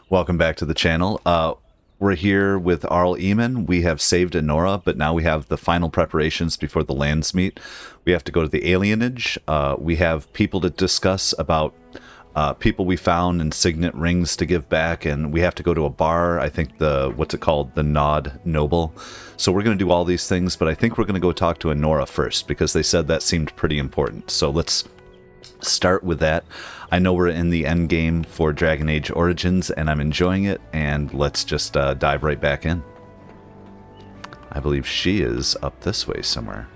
Welcome back to the channel. We're here with Arl Eamon. We have saved Enora, but now we have the final preparations before the Landsmeet. We have to go to the Alienage. We have people to discuss about people we found and signet rings to give back, and we have to go to a bar. I think what's it called? The Nod Noble. So we're going to do all these things, but I think we're going to go talk to Enora first, because they said that seemed pretty important. So let's start with that. I know we're in the end game for Dragon Age Origins, and I'm enjoying it, and let's just dive right back in. I believe she is up this way somewhere.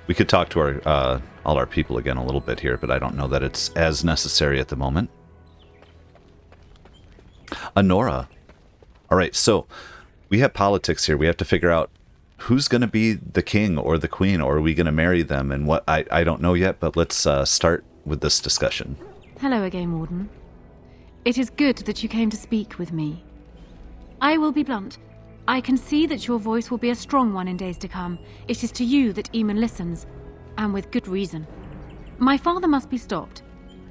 We could talk to all our people again a little bit here, but I don't know that it's as necessary at the moment. Enora. All right, so we have politics here. We have to figure out who's going to be the king or the queen, or are we going to marry them? And what I don't know yet, but let's start with this discussion. Hello again, Warden. It is good that you came to speak with me. I will be blunt. I can see that your voice will be a strong one in days to come. It is to you that Eamon listens, and with good reason. My father must be stopped,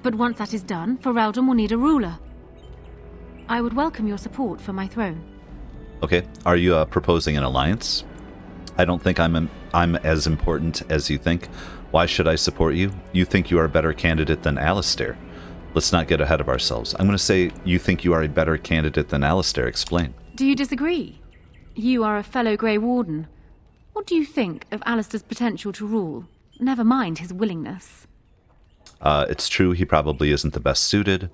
but once that is done, Ferelden will need a ruler. I would welcome your support for my throne. Okay, are you proposing an alliance? I don't think I'm as important as you think. Why should I support you? You think you are a better candidate than Alistair. Let's not get ahead of ourselves. I'm going to say you think you are a better candidate than Alistair. Explain. Do you disagree? You are a fellow Grey Warden. What do you think of Alistair's potential to rule? Never mind his willingness. It's true he probably isn't the best suited.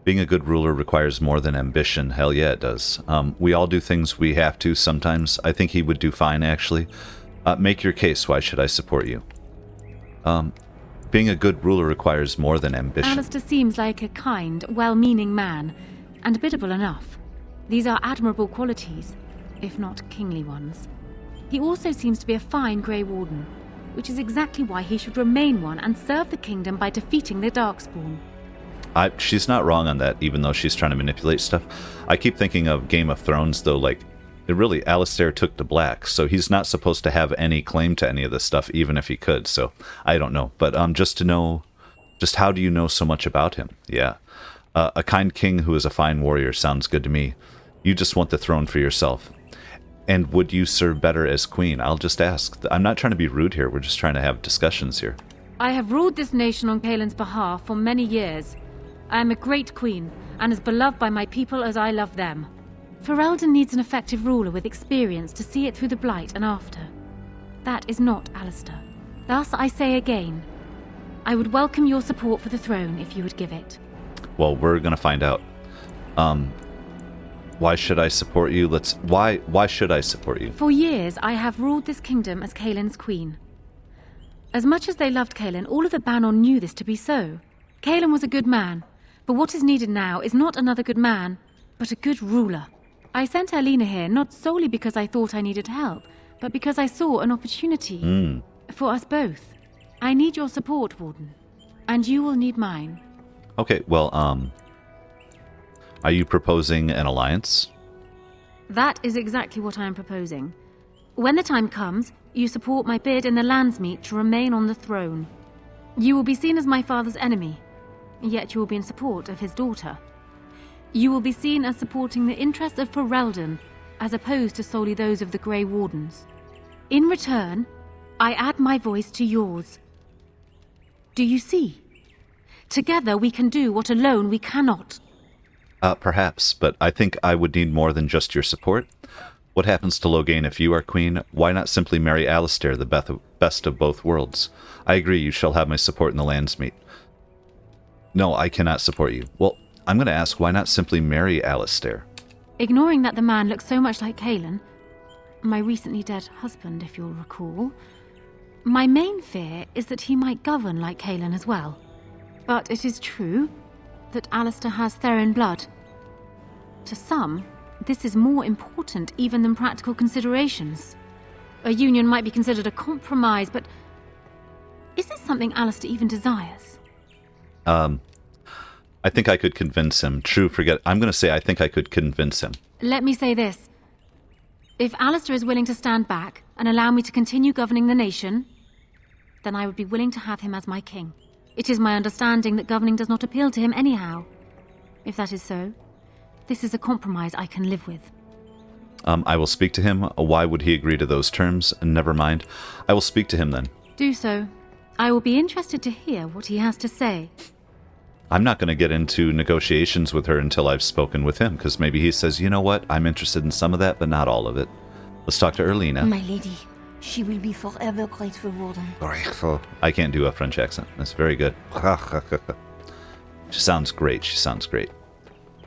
Being a good ruler requires more than ambition. Hell yeah, it does. We all do things we have to sometimes. I think he would do fine, actually. Make your case. Why should I support you? Being a good ruler requires more than ambition. Alistair seems like a kind, well-meaning man, and biddable enough. These are admirable qualities, if not kingly ones. He also seems to be a fine Grey Warden, which is exactly why he should remain one and serve the kingdom by defeating the Darkspawn. She's not wrong on that, even though she's trying to manipulate stuff. I keep thinking of Game of Thrones, though, like, Alistair took the black, so he's not supposed to have any claim to any of this stuff, even if he could, so I don't know. But just to know, just how do you know so much about him? Yeah. A kind king who is a fine warrior sounds good to me. You just want the throne for yourself. And would you serve better as queen? I'll just ask. I'm not trying to be rude here, we're just trying to have discussions here. I have ruled this nation on Kaelin's behalf for many years. I am a great queen, and as beloved by my people as I love them. Ferelden needs an effective ruler with experience to see it through the Blight and after. That is not Alistair. Thus, I say again, I would welcome your support for the throne if you would give it. Well, we're gonna find out. Why should I support you? Why should I support you? For years, I have ruled this kingdom as Kaelin's queen. As much as they loved Kaelin, all of the Banon knew this to be so. Kaelin was a good man. But what is needed now is not another good man, but a good ruler. I sent Alina here not solely because I thought I needed help, but because I saw an opportunity for us both. I need your support, Warden, and you will need mine. Okay, well, are you proposing an alliance? That is exactly what I am proposing. When the time comes, you support my bid in the Landsmeet to remain on the throne. You will be seen as my father's enemy, yet you will be in support of his daughter. You will be seen as supporting the interests of Ferelden, as opposed to solely those of the Grey Wardens. In return, I add my voice to yours. Do you see? Together we can do what alone we cannot. Perhaps, but I think I would need more than just your support. What happens to Loghain if you are queen? Why not simply marry Alistair, the best of both worlds? I agree, you shall have my support in the Landsmeet. No, I cannot support you. Well, I'm going to ask, why not simply marry Alistair? Ignoring that the man looks so much like Kaelin, my recently dead husband, if you'll recall, my main fear is that he might govern like Kaelin as well. But it is true that Alistair has Therin blood. To some, this is more important even than practical considerations. A union might be considered a compromise, but is this something Alistair even desires? I think I could convince him. I'm going to say I think I could convince him. Let me say this. If Alistair is willing to stand back and allow me to continue governing the nation, then I would be willing to have him as my king. It is my understanding that governing does not appeal to him anyhow. if that is so. This is a compromise I can live with. I will speak to him. Why would he agree to those terms? Never mind. I will speak to him then. Do so. I will be interested to hear what he has to say. I'm not going to get into negotiations with her until I've spoken with him, because maybe he says, you know what, I'm interested in some of that, but not all of it. Let's talk to Erlina. My lady, she will be forever grateful, Warden. Grateful. I can't do a French accent. That's very good. She sounds great. She sounds great.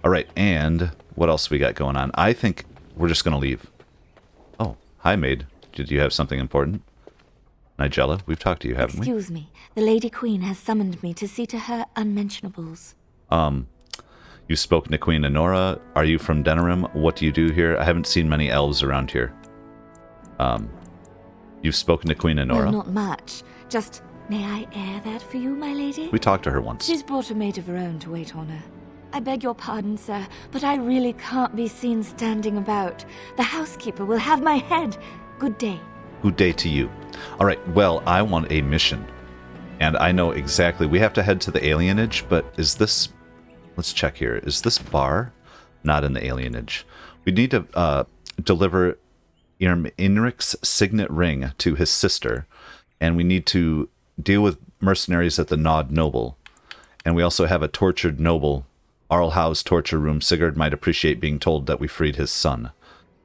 All right, and what else we got going on? I think we're just going to leave. Oh, hi, maid. Did you have something important? Nigella, we've talked to you, haven't we? Excuse me. The Lady Queen has summoned me to see to her unmentionables. You've spoken to Queen Honora. Are you from Denerim? What do you do here? I haven't seen many elves around here. You've spoken to Queen Honora? No, not much. Just, may I air that for you, my lady? We talked to her once. She's brought a maid of her own to wait on her. I beg your pardon, sir, but I really can't be seen standing about. The housekeeper will have my head. Good day. Good day to you. All right, well, I want a mission. And I know exactly. We have to head to the Alienage, but is this... Let's check here. Is this bar not in the Alienage? We need to deliver Inric's signet ring to his sister, and we need to deal with mercenaries at the Nod Noble. And we also have a tortured noble. Arlhau's torture room. Sigurd might appreciate being told that we freed his son.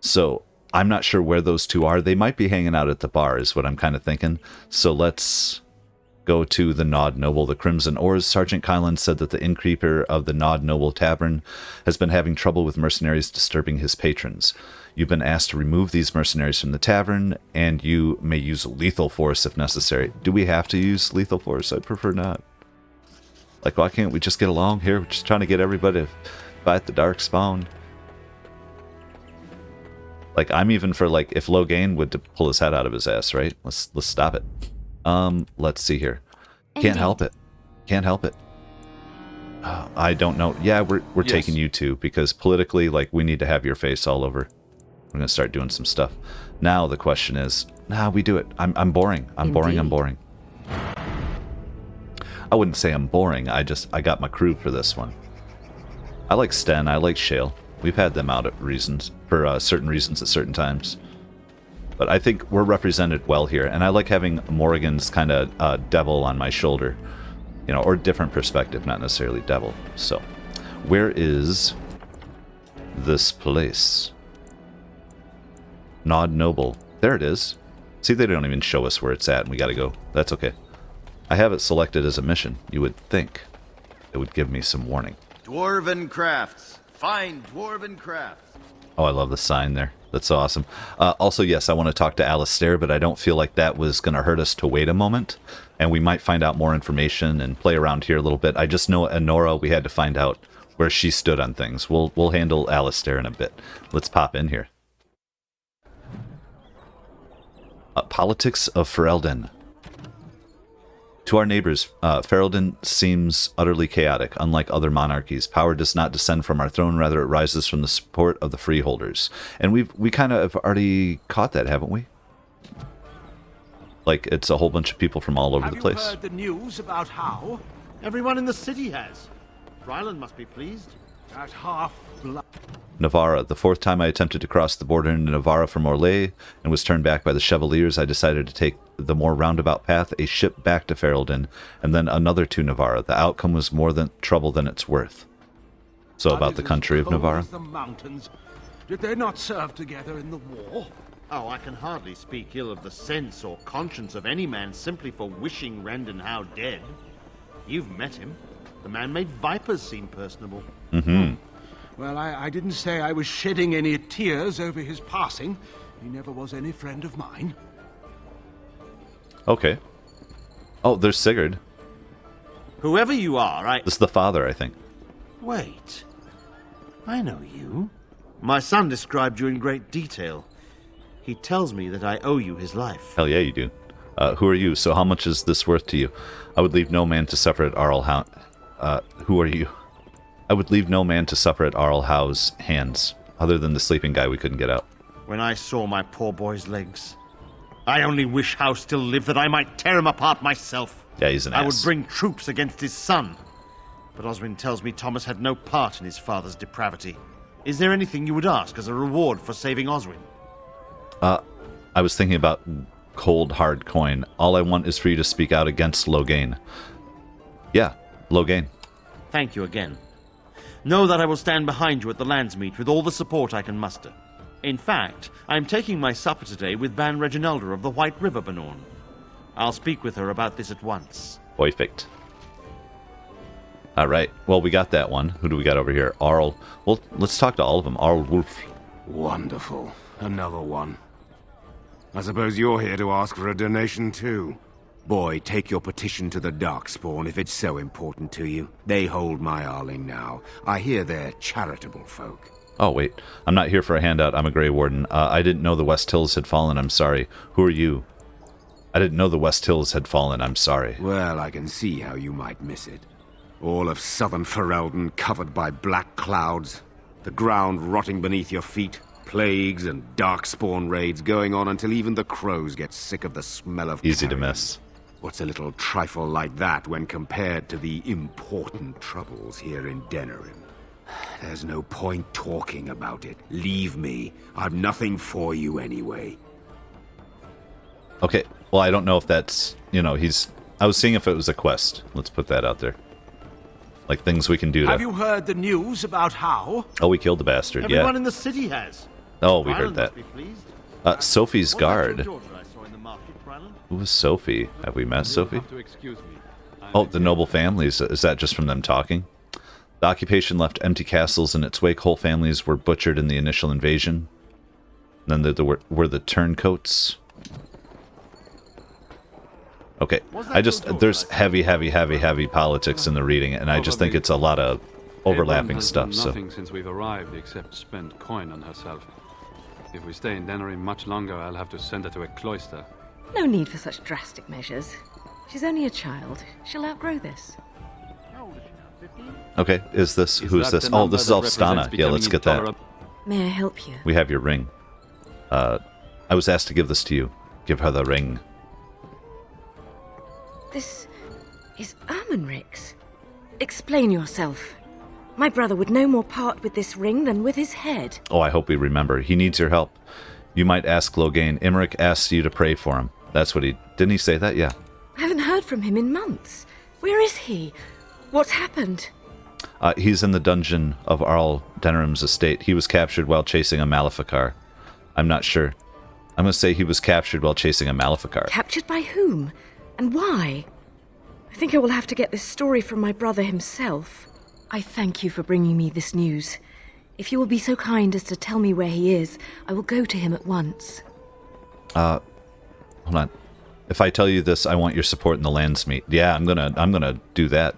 So... I'm not sure where those two are. They might be hanging out at the bar, is what I'm kind of thinking. So let's go to the Nod Noble, the Crimson Oars. Sergeant Kylan said that the innkeeper of the Nod Noble Tavern has been having trouble with mercenaries disturbing his patrons. You've been asked to remove these mercenaries from the tavern, and you may use lethal force if necessary. Do we have to use lethal force? I'd prefer not. Like, why can't we just get along here? We're just trying to get everybody to fight the Darkspawn. Like, I'm even for, like, if Logain would pull his head out of his ass, right? Let's stop it. Let's see here. Can't help it. Can't help it. I don't know. Yeah, we're yes. Taking you two, because politically, like, we need to have your face all over. We're going to start doing some stuff. Now the question is, we do it. I'm boring. I'm boring. I wouldn't say I'm boring. I got my crew for this one. I like Sten. I like Shale. We've had them out at reasons for certain reasons at certain times, but I think we're represented well here. And I like having Morrigan's kind of devil on my shoulder, you know, or different perspective, not necessarily devil. So, where is this place? Nod Noble. There it is. See, they don't even show us where it's at, and we got to go. That's okay. I have it selected as a mission. You would think it would give me some warning. Dwarven crafts. Fine dwarven crafts. Oh, I love the sign there. That's so awesome. Also, yes, I want to talk to Alistair, but I don't feel like that was going to hurt us to wait a moment. And we might find out more information and play around here a little bit. I just know Honora, we had to find out where she stood on things. We'll handle Alistair in a bit. Let's pop in here. Politics of Ferelden. To our neighbors, Ferelden seems utterly chaotic. Unlike other monarchies, power does not descend from our throne, rather it rises from the support of the freeholders. And we kind of have already caught that, haven't we? Like, it's a whole bunch of people from all over the place. Have you heard the news about how? Everyone in the city has. Ryland must be pleased. That half-blood... Navarra. The fourth time I attempted to cross the border into Navarra from Orlais and was turned back by the Chevaliers, I decided to take the more roundabout path, a ship back to Ferelden, and then another to Navarra. The outcome was more trouble than it's worth. So about the country of Navarra? The mountains. Did they not serve together in the war? Oh, I can hardly speak ill of the sense or conscience of any man simply for wishing Rendenhau dead. You've met him. The man made vipers seem personable. Mm-hmm. Well, I didn't say I was shedding any tears over his passing. He never was any friend of mine. Okay. Oh, there's Sigurd. Whoever you are, This is the father, I think. Wait. I know you. My son described you in great detail. He tells me that I owe you his life. Hell yeah, you do. Who are you? So how much is this worth to you? I would leave no man to suffer at Arlhau. Who are you? I would leave no man to suffer at Arlhau's hands, other than the sleeping guy we couldn't get out. When I saw my poor boy's legs, I only wish Howe still lived that I might tear him apart myself. Yeah, he's an ass. I would bring troops against his son. but Oswin tells me Thomas had no part in his father's depravity. Is there anything you would ask as a reward for saving Oswin? I was thinking about cold, hard coin. All I want is for you to speak out against Loghain. Yeah, Loghain. Thank you again. Know that I will stand behind you at the Landsmeet with all the support I can muster. In fact, I am taking my supper today with Ban Reginalda of the White River Banorn. I'll speak with her about this at once. Perfect. All right. Well, we got that one. Who do we got over here? Arl. Well, let's talk to all of them. Arl Wolf. Wonderful. Another one. I suppose you're here to ask for a donation too. Boy, take your petition to the Darkspawn if it's so important to you. They hold my Arling now. I hear they're charitable folk. Oh, wait. I'm not here for a handout. I'm a Grey Warden. I didn't know the West Hills had fallen. I'm sorry. Who are you? I didn't know the West Hills had fallen. I'm sorry. Well, I can see how you might miss it. All of southern Ferelden covered by black clouds. The ground rotting beneath your feet. Plagues and Darkspawn raids going on until even the crows get sick of the smell of Easy to carrion. miss. What's a little trifle like that when compared to the important troubles here in Denerim? There's no point talking about it. Leave me. I've nothing for you anyway. Okay. Well, I don't know if that's, I was seeing if it was a quest. Let's put that out there. Like things we can do to... Have you heard the news about how? Oh, we killed the bastard, Everyone yeah. in the city has. Oh, we Ryland heard that. must be pleased. Sophie's What about your guard. daughter I saw in the market, Ryland? Who was Sophie? Have we met Sophie? Have to excuse me. Oh, the noble families. Is that just from them talking? The occupation left empty castles in its wake. Whole families were butchered in the initial invasion. Then there were the turncoats. Okay, there's heavy politics in the reading, and I just think it's a lot of overlapping Abraham has stuff. done So nothing since we've arrived except spend coin on herself. If we stay in Denerim much longer, I'll have to send her to a cloister. No need for such drastic measures. She's only a child. She'll outgrow this. How old is she now? 15? okay, who's this? that the Oh, number this is that Alstana. represents Yeah, let's becoming get that. intolerable? May I help you? We have your ring. I was asked to give this to you. Give her the ring. This is Ermenric's. Explain yourself. My brother would no more part with this ring than with his head. Oh, I hope we remember. He needs your help. You might ask Loghain. Imric asked you to pray for him. That's what he... Didn't he say that? Yeah. I haven't heard from him in months. Where is he? What's happened? He's in the dungeon of Arl Denerim's estate. He was captured while chasing a Maleficar. I'm not sure. I'm going to say he was captured while chasing a Maleficar. Captured by whom? And why? I think I will have to get this story from my brother himself. I thank you for bringing me this news. If you will be so kind as to tell me where he is, I will go to him at once. Hold on. If I tell you this, I want your support in the Landsmeet. Yeah, I'm gonna do that.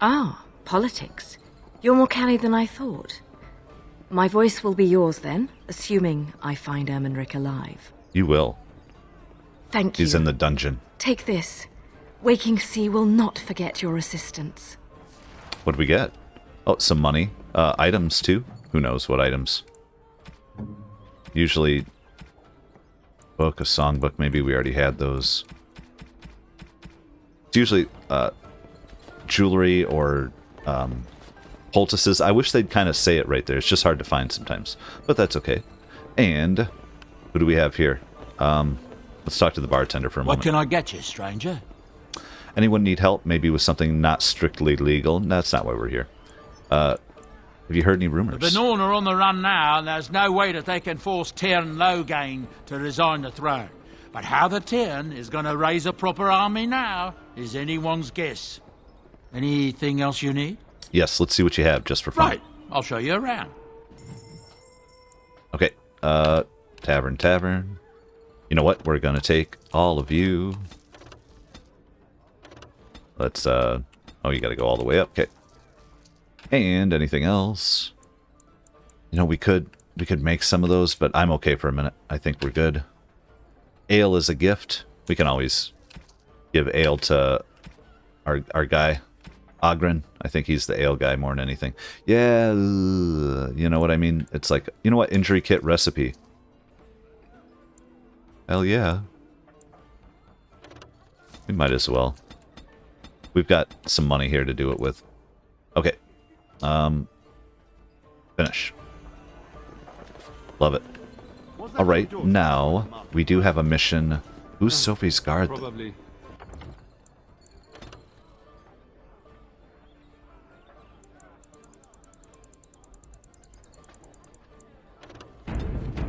Ah, politics. You're more canny than I thought. My voice will be yours then, assuming I find Ermenric alive. You will. Thank you. He's in the dungeon. Take this. Waking Sea will not forget your assistance. What do we get? Oh, some money. Items, too. Who knows what items? Usually... book, a songbook. Maybe we already had those. It's usually jewelry or poultices. I wish they'd kind of say it right there. It's just hard to find sometimes. But that's okay. And who do we have here? Let's talk to the bartender for a moment. What can I get you, stranger? Anyone need help? Maybe with something not strictly legal? No, that's not why we're here. Have you heard any rumors? The Banorn are on the run now, and there's no way that they can force Tyrn Loghain to resign the throne. But how the Tyrn is going to raise a proper army now is anyone's guess. Anything else you need? Yes, let's see what you have, just for fun. Right, I'll show you around. Okay, tavern. You know what? We're gonna take all of you. Let's, oh, you gotta go all the way up. Okay. And anything else? You know, we could make some of those, but I'm okay for a minute. I think we're good. Ale is a gift. We can always give ale to our guy, Ogren. I think he's the ale guy more than anything. Yeah, you know what I mean? It's like, you know what? Injury kit recipe. Hell yeah. We might as well. We've got some money here to do it with. Okay. Finish. Love it. All right, now we do have a mission. Who's Sophie's guard? Probably.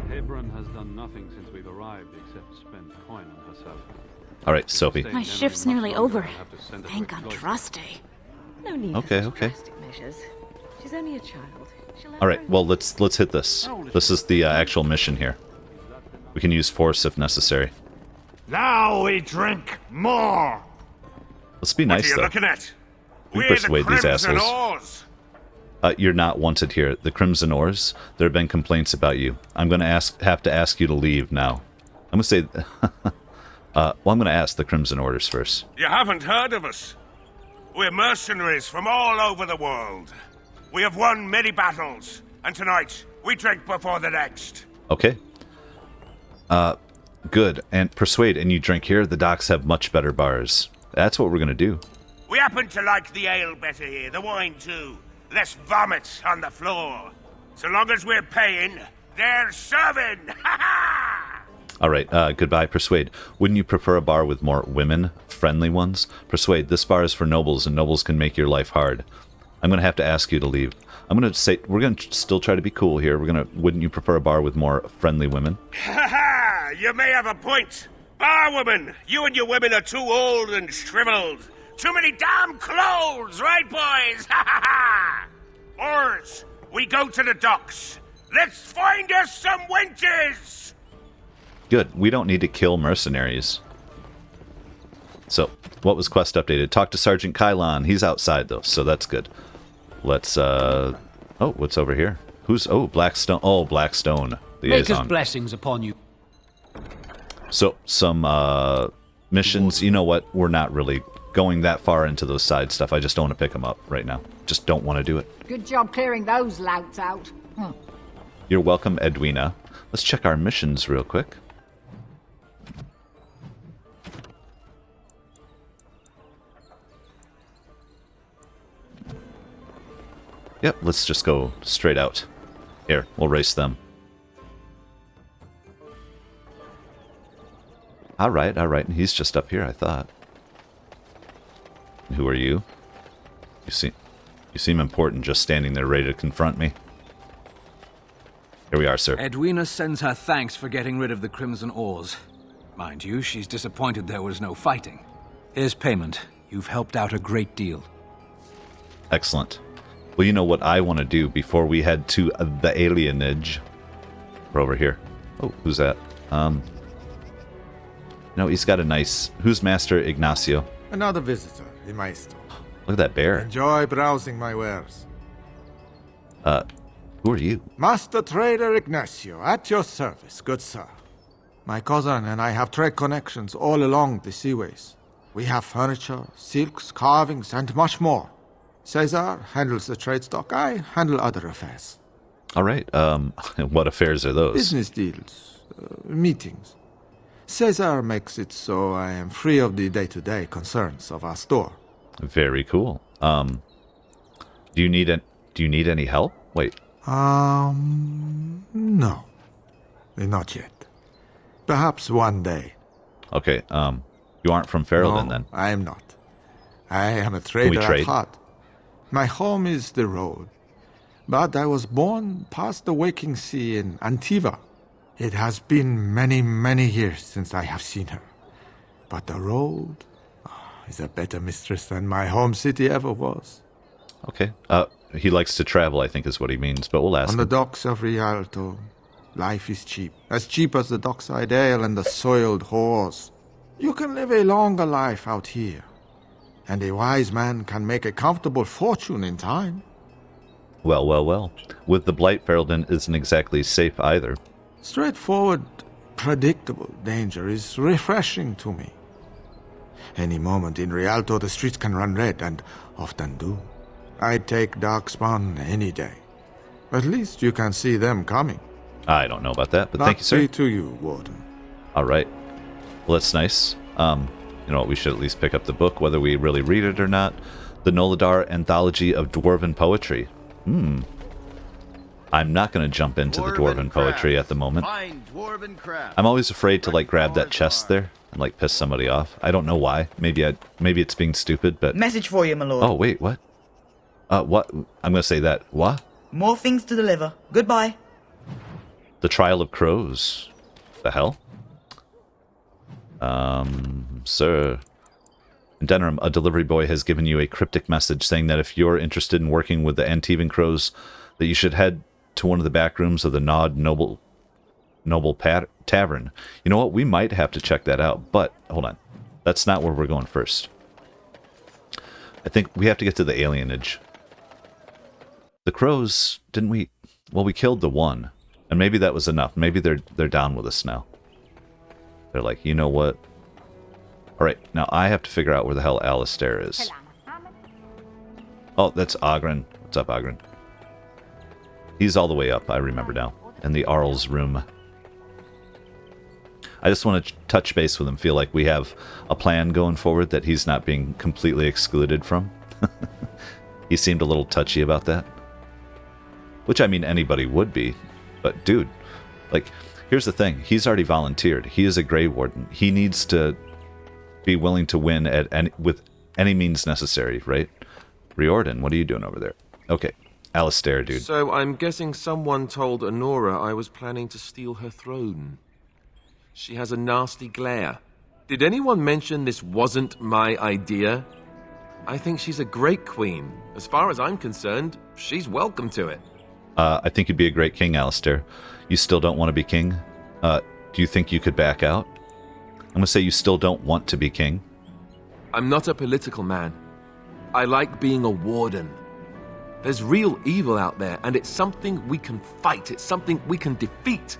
Hebron has done nothing since we've arrived except spend coin on herself. All right, Sophie. My shift's nearly over. Thank God, Trusty. No need Okay, for okay. drastic measures. She's only a child. She'll All right, well, let's hit this. This is the actual mission here. We can use force if necessary. Now we drink more. Let's be nice, What are you though. looking at? We We're persuade the these Crimson assholes. Oars. You're not wanted here. The Crimson Oars, there have been complaints about you. I'm going to have to ask you to leave now. I'm going to say... well, I'm going to ask the Crimson Orders first. You haven't heard of us. We're mercenaries from all over the world. We have won many battles, and tonight we drink before the next. Okay. Good. And persuade, and you drink here. The docks have much better bars. That's what we're going to do. We happen to like the ale better here, the wine too. Less vomit on the floor. So long as we're paying, they're serving. Ha ha! All right, goodbye, Persuade. Wouldn't you prefer a bar with more women, friendly ones? Persuade, this bar is for nobles, and nobles can make your life hard. I'm going to have to ask you to leave. I'm going to say, we're going to still try to be cool here. Wouldn't you prefer a bar with more friendly women? Ha ha! You may have a point. Barwoman, you and your women are too old and shriveled. Too many damn clothes, right, boys? Ha ha ha! Oars, we go to the docks. Let's find us some wenches! Good. We don't need to kill mercenaries. So, what was quest updated? Talk to Sergeant Kylon. He's outside, though, so that's good. Let's, oh, what's over here? Blackstone. Oh, Blackstone. Maker's Liaison. blessings upon you. So, some, missions. You know what? We're not really going that far into those side stuff. I just don't want to pick them up right now. Just don't want to do it. Good job clearing those louts out. You're welcome, Edwina. Let's check our missions real quick. Yep, let's just go straight out. Here, we'll race them. Alright, alright. He's just up here, I thought. Who are you? You seem important just standing there ready to confront me. Here we are, sir. Edwina sends her thanks for getting rid of the Crimson Oars. Mind you, she's disappointed there was no fighting. Here's payment. You've helped out a great deal. Excellent. Well, you know what I want to do before we head to the Alienage. We're over here. Oh, who's that? No, he's got a nice... Who's Master Ignacio? Another visitor, the Maestro. Look at that bear. Enjoy browsing my wares. Who are you? Master Trader Ignacio, at your service, good sir. My cousin and I have trade connections all along the seaways. We have furniture, silks, carvings, and much more. Caesar handles the trade stock. I handle other affairs. All right. What affairs are those? Business deals, meetings. Caesar makes it so I am free of the day-to-day concerns of our store. Very cool. Do you need any help? Wait. No. Not yet. Perhaps one day. Okay, you aren't from Ferelden, then? I am not. I am a trader at heart. My home is the road. But I was born past the waking sea in Antiva. It has been many, many years since I have seen her. But the road is a better mistress than my home city ever was. Okay. He likes to travel, I think is what he means, but we'll ask On the docks of Rialto, life is cheap. As cheap as the dockside ale and the soiled whores. You can live a longer life out here. And a wise man can make a comfortable fortune in time. Well, well, well. With the Blight, Ferelden isn't exactly safe either. Straightforward, predictable danger is refreshing to me. Any moment in Rialto, the streets can run red, and often do. I'd take Darkspawn any day. At least you can see them coming. I don't know about that, but thank you, sir. To you, Warden. All right. Well, that's nice. You know what? We should at least pick up the book, whether we really read it or not. The Noladar Anthology of Dwarven Poetry. I'm not going to jump into the Dwarven poetry at the moment. I'm always afraid to, like, grab that chest there and, like, piss somebody off. I don't know why. Maybe it's being stupid, but... Message for you, my lord. Oh, wait, what? What? I'm going to say that. What? More things to deliver. Goodbye. The Trial of Crows. The hell? Sir. In Denerim, a delivery boy has given you a cryptic message saying that if you're interested in working with the Antivan Crows, that you should head to one of the back rooms of the Nod Noble Tavern. You know what? We might have to check that out, but hold on. That's not where we're going first. I think we have to get to the Alienage. The Crows, didn't we? Well, we killed the one, and maybe that was enough. Maybe they're down with us now. They're like, you know what? All right, now I have to figure out where the hell Alistair is. Oh, that's Ogren. What's up, Ogren? He's all the way up, I remember now, in the Arl's room. I just want to touch base with him, feel like we have a plan going forward that he's not being completely excluded from. He seemed a little touchy about that. Which, I mean, anybody would be. But, dude, like, here's the thing. He's already volunteered. He is a Grey Warden. He needs to be willing to win with any means necessary, right? Riordan, what are you doing over there? Okay. Alistair, dude. So I'm guessing someone told Honora I was planning to steal her throne. She has a nasty glare. Did anyone mention this wasn't my idea? I think she's a great queen. As far as I'm concerned, she's welcome to it. I think you'd be a great king, Alistair. You still don't want to be king? Do you think you could back out? I'm going to say you still don't want to be king. I'm not a political man. I like being a warden. There's real evil out there, and it's something we can fight. It's something we can defeat.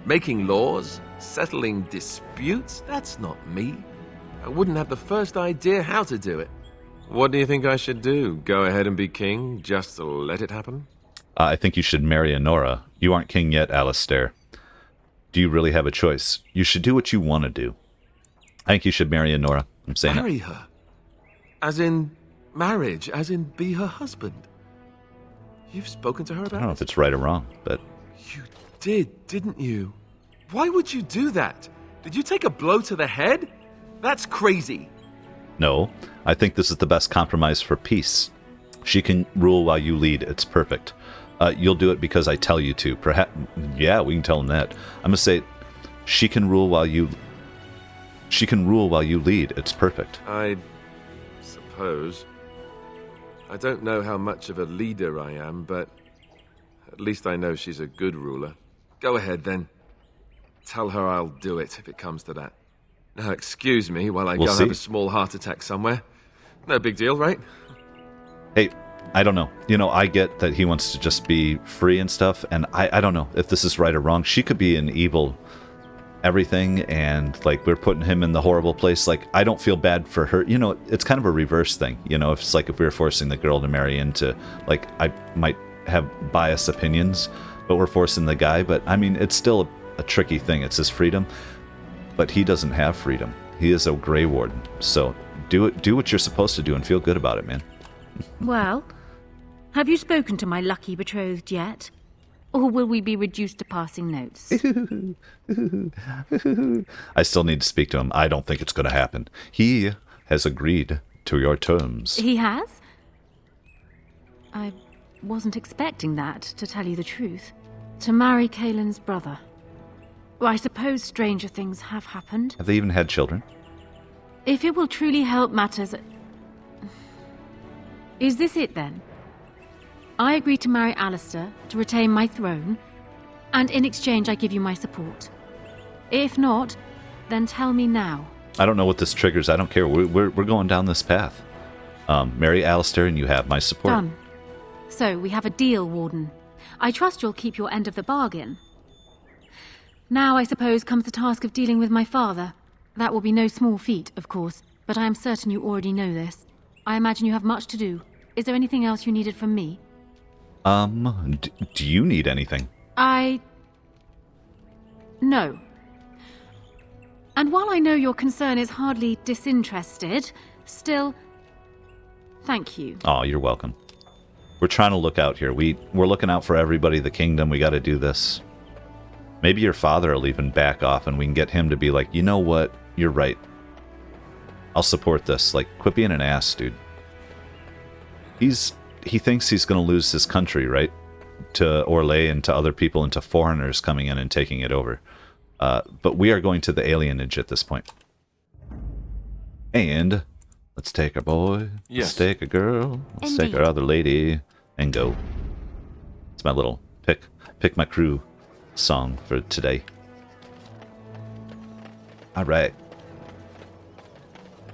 Making laws, settling disputes, that's not me. I wouldn't have the first idea how to do it. What do you think I should do? Go ahead and be king, just to let it happen? I think you should marry Honora. You aren't king yet, Alistair. Do you really have a choice? You should do what you want to do. I think you should marry Honora. I'm saying marry her? As in marriage? As in be her husband? You've spoken to her about it? I don't know if it's right or wrong, but... You did, didn't you? Why would you do that? Did you take a blow to the head? That's crazy. No, I think this is the best compromise for peace. She can rule while you lead. It's perfect. You'll do it because I tell you to. Perhaps, yeah, we can tell him that. I'm gonna say, she can rule while you lead. It's perfect. I suppose. I don't know how much of a leader I am, but at least I know she's a good ruler. Go ahead, then. Tell her I'll do it if it comes to that. Now, excuse me while I go have a small heart attack somewhere. No big deal, right? Hey, I don't know. You know, I get that he wants to just be free and stuff, and I don't know if this is right or wrong. She could be an evil everything, and, like, we're putting him in the horrible place. Like, I don't feel bad for her. You know, it's kind of a reverse thing. You know, if it's like if we were forcing the girl to marry into, like, I might have biased opinions, but we're forcing the guy. But, I mean, it's still a tricky thing. It's his freedom, but he doesn't have freedom. He is a Grey Warden. So do what you're supposed to do and feel good about it, man. Well, have you spoken to my lucky betrothed yet? Or will we be reduced to passing notes? I still need to speak to him. I don't think it's going to happen. He has agreed to your terms. He has? I wasn't expecting that, to tell you the truth. To marry Kaelin's brother. Well, I suppose stranger things have happened. Have they even had children? If it will truly help matters... Is this it, then? I agree to marry Alistair to retain my throne, and in exchange I give you my support. If not, then tell me now. I don't know what this triggers. I don't care. We're going down this path. Marry Alistair and you have my support. Done. So, we have a deal, Warden. I trust you'll keep your end of the bargain. Now, I suppose, comes the task of dealing with my father. That will be no small feat, of course, but I am certain you already know this. I imagine you have much to do. Is there anything else you needed from me? Do you need anything? No. And while I know your concern is hardly disinterested, still... Thank you. Oh, you're welcome. We're trying to look out here. We're looking out for everybody, the kingdom. We got to do this. Maybe your father will even back off and we can get him to be like, you know what? You're right. I'll support this. Like, quit being an ass, dude. He thinks he's going to lose his country, right? To Orlais and to other people and to foreigners coming in and taking it over. But we are going to the alienage at this point. And let's take a boy. Yes. Let's take a girl. Let's Indeed. take our other lady and go. It's my little pick my crew song for today. All right.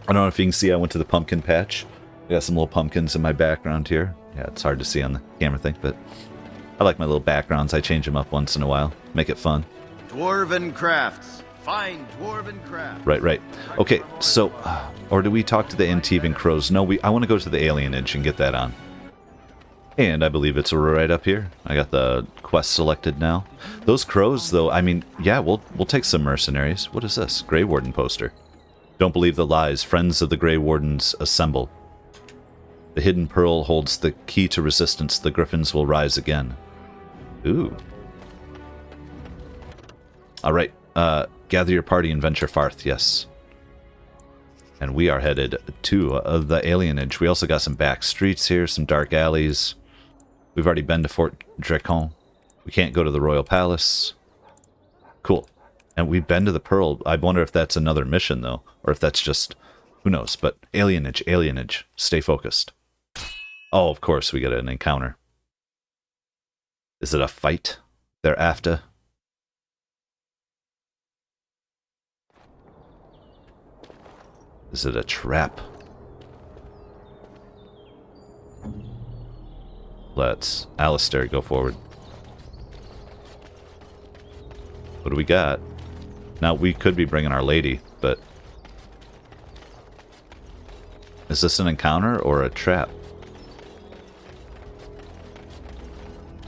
I don't know if you can see, I went to the pumpkin patch. I got some little pumpkins in my background here. Yeah, it's hard to see on the camera thing, but I like my little backgrounds. I change them up once in a while. Make it fun. Dwarven crafts. Fine dwarven crafts. Right. Okay, so, or do we talk to the Antivan crows? No, I want to go to the alienage and get that on. And I believe it's right up here. I got the quest selected now. Those crows, though, I mean, yeah, we'll take some mercenaries. What is this? Grey Warden poster. Don't believe the lies. Friends of the Grey Wardens assemble. The hidden pearl holds the key to resistance. The griffins will rise again. Ooh. All right. Gather your party and venture forth. Yes. And we are headed to the alienage. We also got some back streets here, some dark alleys. We've already been to Fort Dracon. We can't go to the Royal Palace. Cool. And we've been to the Pearl. I wonder if that's another mission, though. Or if that's just... Who knows? But alienage. Stay focused. Oh, of course, we get an encounter. Is it a fight they're after? Is it a trap? Let's, Alistair, go forward. What do we got? Now, we could be bringing our lady, but... Is this an encounter or a trap?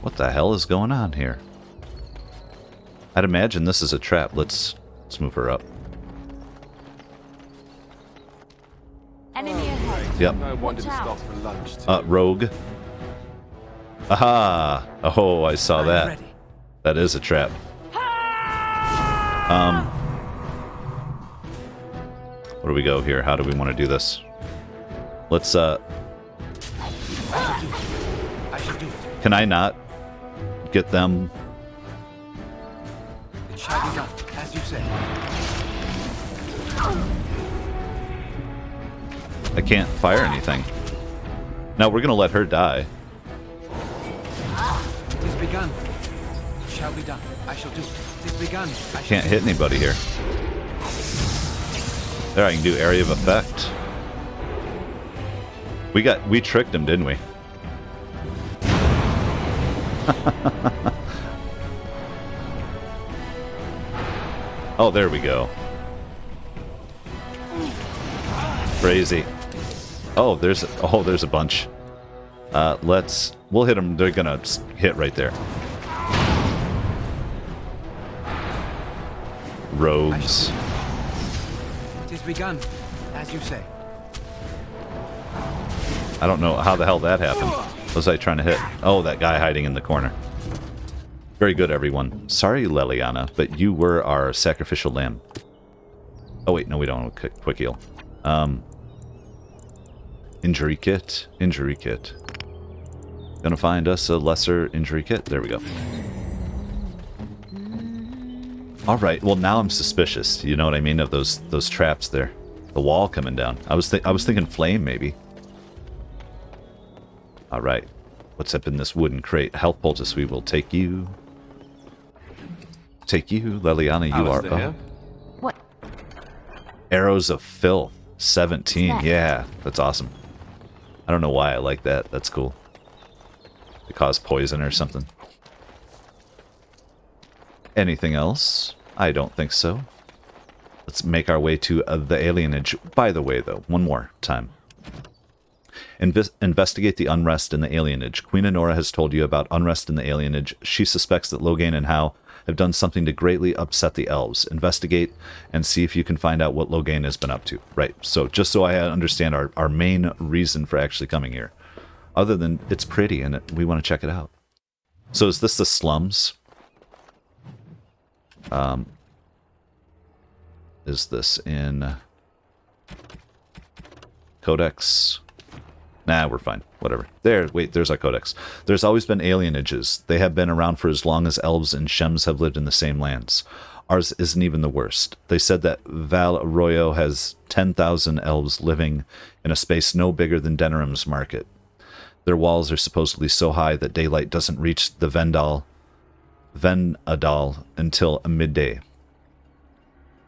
What the hell is going on here? I'd imagine this is a trap. Let's move her up. Enemy ahead. Yep. I wanted to stop for lunch too. Rogue. Aha! Oh, I saw that. That is a trap. Where do we go here? How do we want to do this? Let's, Can I not get them? It shall be done, as you say. I can't fire anything. Now we're gonna let her die. It is begun. It shall be done. I shall do. It is begun. Can't hit anybody here. There, I can do area of effect. We tricked him, didn't we? Oh, there we go. Crazy. Oh, there's a bunch. We'll hit them. They're gonna hit right there. Rogues. It is begun, as you say. I don't know how the hell that happened. What was I trying to hit? Oh, that guy hiding in the corner. Very good, everyone. Sorry, Leliana, but you were our sacrificial lamb. Oh, wait, no, we don't. Quick heal. Injury kit. Gonna find us a lesser injury kit. There we go. All right. Well, now I'm suspicious. You know what I mean, of those traps there. The wall coming down. I was thinking flame maybe. All right. What's up in this wooden crate? Health poultice. We will take you. Take you, Leliana. You are up. What? Arrows of Filth. 17. Yeah, that's awesome. I don't know why I like that. That's cool. They cause poison or something. Anything else? I don't think so. Let's make our way to the alienage. By the way, though, one more time. Investigate the unrest in the alienage. Queen Anora has told you about unrest in the alienage. She suspects that Loghain and Howe have done something to greatly upset the elves. Investigate and see if you can find out what Loghain has been up to. Right, so just so I understand our main reason for actually coming here. Other than it's pretty and we want to check it out. So is this the slums? Is this in Codex? Nah, we're fine. Whatever. There's our Codex. There's always been alienages. They have been around for as long as elves and Shems have lived in the same lands. Ours isn't even the worst. They said that Val Arroyo has 10,000 elves living in a space no bigger than Denerim's market. Their walls are supposedly so high that daylight doesn't reach the Venadal until midday.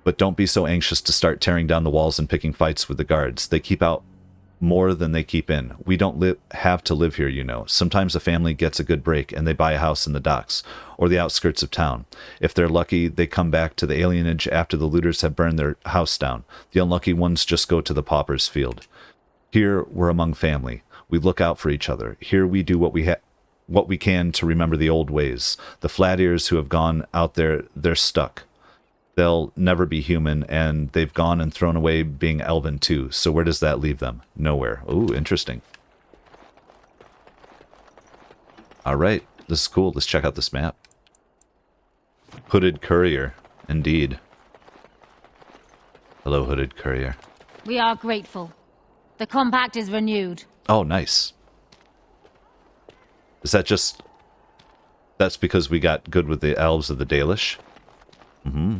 But don't be so anxious to start tearing down the walls and picking fights with the guards. They keep out more than they keep in. We don't have to live here, you know. Sometimes a family gets a good break and they buy a house in the docks or the outskirts of town. If they're lucky, they come back to the alienage after the looters have burned their house down. The unlucky ones just go to the pauper's field. Here, we're among family. We look out for each other. Here we do what we can to remember the old ways. The flat ears who have gone out there, they're stuck. They'll never be human, and they've gone and thrown away being elven too. So where does that leave them? Nowhere. Ooh, interesting. All right, this is cool. Let's check out this map. Hooded Courier, indeed. Hello, Hooded Courier. We are grateful. The compact is renewed. Oh, nice. Is that just... That's because we got good with the elves of the Dalish? Mm-hmm.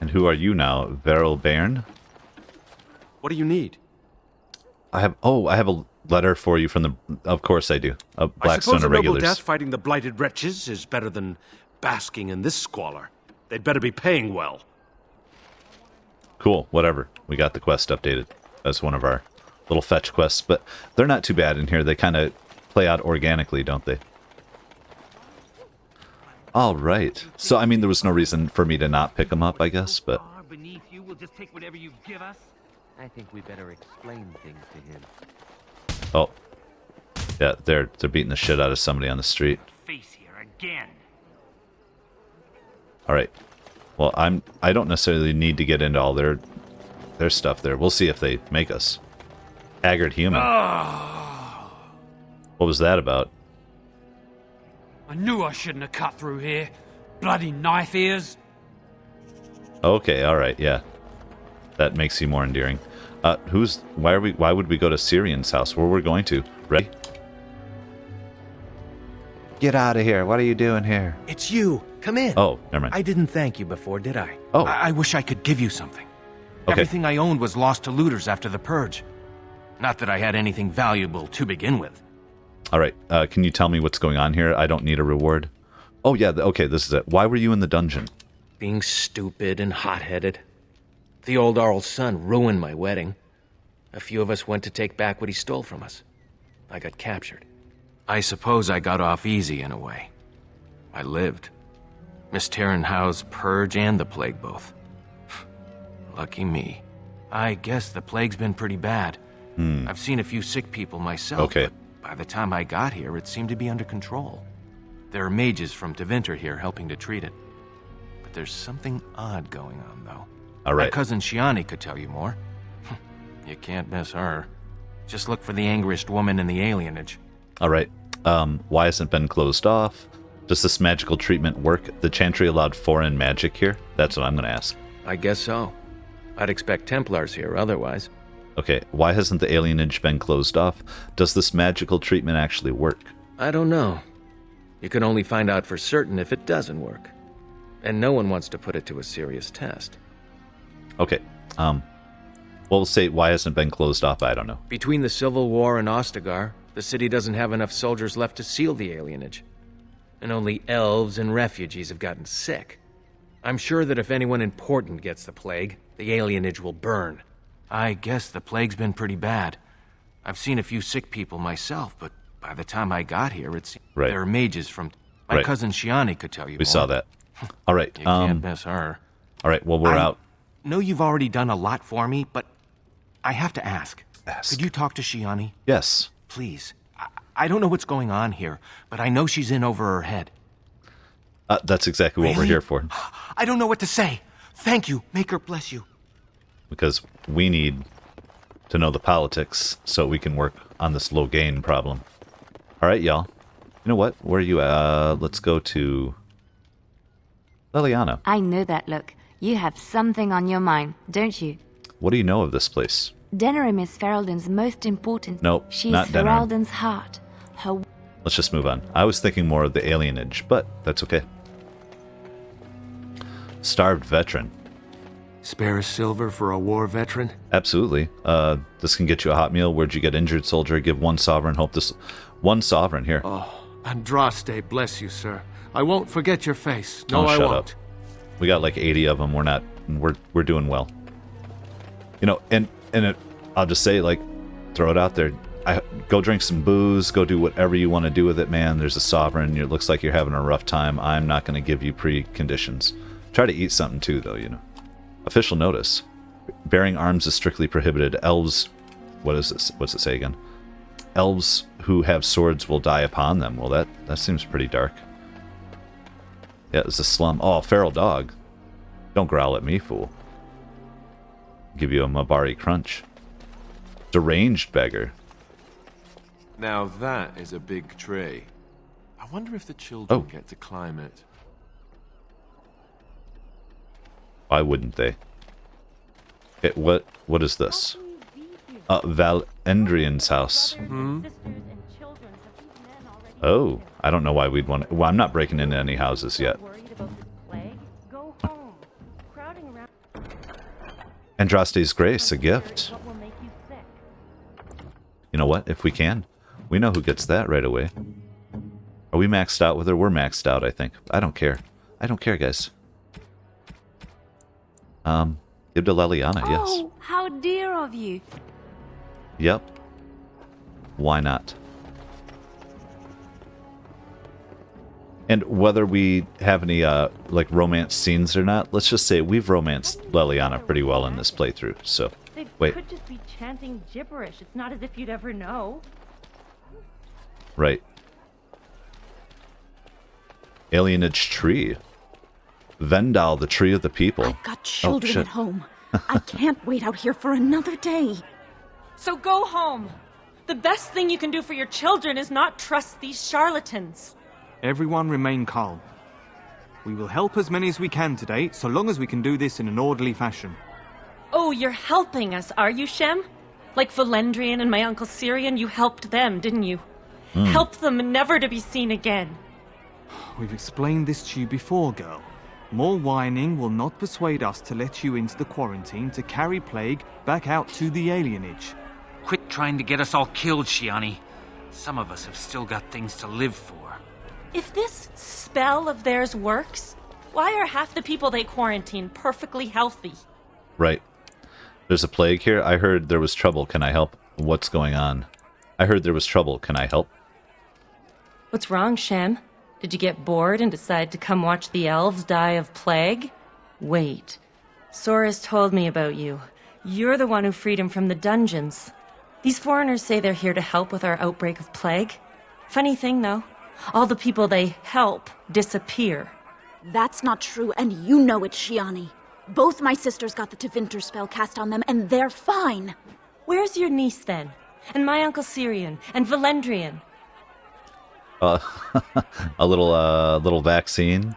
And who are you now? Veril Bairn? What do you need? I have a letter for you from the... Of course I do. Blackstone Irregulars. A noble Irregulars. death fighting the blighted wretches is better than basking in this squalor. They'd better be paying well. Cool, whatever. We got the quest updated. That's one of our little fetch quests, but they're not too bad in here. They kind of play out organically, don't they? All right. So, I mean, there was no reason for me to not pick them up, I guess, but... Beneath you, we'll just take whatever you give us. I think we better explain things to him. Oh. Yeah, they're beating the shit out of somebody on the street. Face here again. All right. Well, I don't necessarily need to get into all their stuff there. We'll see if they make us. Haggard human. What was that about? I knew I shouldn't have cut through here. Bloody knife ears. Okay, all right, yeah. That makes you more endearing. Why would we go to Syrian's house? Where we're going to? Ready? Get out of here. What are you doing here? It's you. Come in. Oh, never mind. I didn't thank you before, did I? Oh. I wish I could give you something. Okay. Everything I owned was lost to looters after the purge. Not that I had anything valuable to begin with. All right, can you tell me what's going on here? I don't need a reward. Oh, yeah, okay, this is it. Why were you in the dungeon? Being stupid and hot-headed. The old Arl's son ruined my wedding. A few of us went to take back what he stole from us. I got captured. I suppose I got off easy in a way. I lived. Miss Terranhau's purge and the plague both. Lucky me. I guess the plague's been pretty bad. I've seen a few sick people myself. Okay. But by the time I got here, it seemed to be under control. There are mages from Tevinter here helping to treat it. But there's something odd going on, though. All right. My cousin Shiani could tell you more. You can't miss her. Just look for the angriest woman in the alienage. All right. Why hasn't it been closed off? Does this magical treatment work? The Chantry allowed foreign magic here? That's what I'm going to ask. I guess so. I'd expect Templars here otherwise. Okay, why hasn't the alienage been closed off? Does this magical treatment actually work? I don't know. You can only find out for certain if it doesn't work. And no one wants to put it to a serious test. Okay, well, we'll say why hasn't it been closed off, I don't know. Between the Civil War and Ostagar, the city doesn't have enough soldiers left to seal the alienage. And only elves and refugees have gotten sick. I'm sure that if anyone important gets the plague, the alienage will burn. I guess the plague's been pretty bad. I've seen a few sick people myself, but by the time I got here, it seemed there are mages from... My cousin Shiani could tell you We more. saw that. All right. You can't miss her. All right, well, we're out. I know you've already done a lot for me, but I have to ask. Could you talk to Shiani? Yes. Please. I don't know what's going on here, but I know she's in over her head. That's exactly what we're Really? here for. I don't know what to say. Thank you. Make her bless you. Because we need to know the politics so we can work on this low gain problem. All right, y'all. You know what? Where are you at? Let's go to Liliana. I know that look. You have something on your mind, don't you? What do you know of this place? Denerim is Ferelden's most important. Nope, She's not Denerim. Ferelden's heart. Her... Let's just move on. I was thinking more of the alienage, but that's okay. Starved veteran. Spare a silver for a war veteran? Absolutely. This can get you a hot meal. Where'd you get injured, soldier? Give one sovereign. Hope this... One sovereign here. Oh, Andraste, bless you, sir. I won't forget your face. No, I shut won't. up. We got like 80 of them. We're doing well. You know, and I'll just say, like, throw it out there. Go drink some booze. Go do whatever you want to do with it, man. There's a sovereign. It looks like you're having a rough time. I'm not going to give you preconditions. Try to eat something too, though, you know. Official notice. Bearing arms is strictly prohibited. Elves... What is this? What's it say again? Elves who have swords will die upon them. Well, that seems pretty dark. Yeah, it's a slum. Oh, feral dog. Don't growl at me, fool. Give you a Mabari crunch. Deranged beggar. Now that is a big tree. I wonder if the children get to climb it. Why wouldn't they? Okay, what is this? Valendrian's house. Oh, I don't know why we'd want to... Well, I'm not breaking into any houses yet. Andraste's grace, a gift. You know what? If we can, we know who gets that right away. Are we maxed out with her? We're maxed out, I think. I don't care. I don't care, guys. Give to Liliana, yes. Oh, how dear of you. Yep. Why not? And whether we have any, like, romance scenes or not, let's just say we've romanced Liliana pretty well in this playthrough, so... They Wait. could just be chanting gibberish. It's not as if you'd ever know. Right. Alienage tree. Vendal, the tree of the people. I've got children shit. at home. I can't wait out here for another day. So go home. The best thing you can do for your children is not trust these charlatans. Everyone remain calm. We will help as many as we can today, so long as we can do this in an orderly fashion. Oh, you're helping us, are you, Shem? Like Valendrian and my Uncle Syrian, you helped them, didn't you? Help them never to be seen again. We've explained this to you before, girl. More whining will not persuade us to let you into the quarantine to carry plague back out to the alienage. Quit trying to get us all killed, Shiani. Some of us have still got things to live for. If this spell of theirs works, why are half the people they quarantine perfectly healthy? Right. There's a plague here. I heard there was trouble. Can I help? What's going on? I heard there was trouble. Can I help? What's wrong, Shem? Did you get bored and decide to come watch the elves die of plague? Wait. Sora's told me about you. You're the one who freed him from the dungeons. These foreigners say they're here to help with our outbreak of plague. Funny thing, though. All the people they help disappear. That's not true, and you know it, Shiani. Both my sisters got the Tevinter spell cast on them, and they're fine. Where's your niece, then? And my Uncle Syrian? And Valendrian? A little vaccine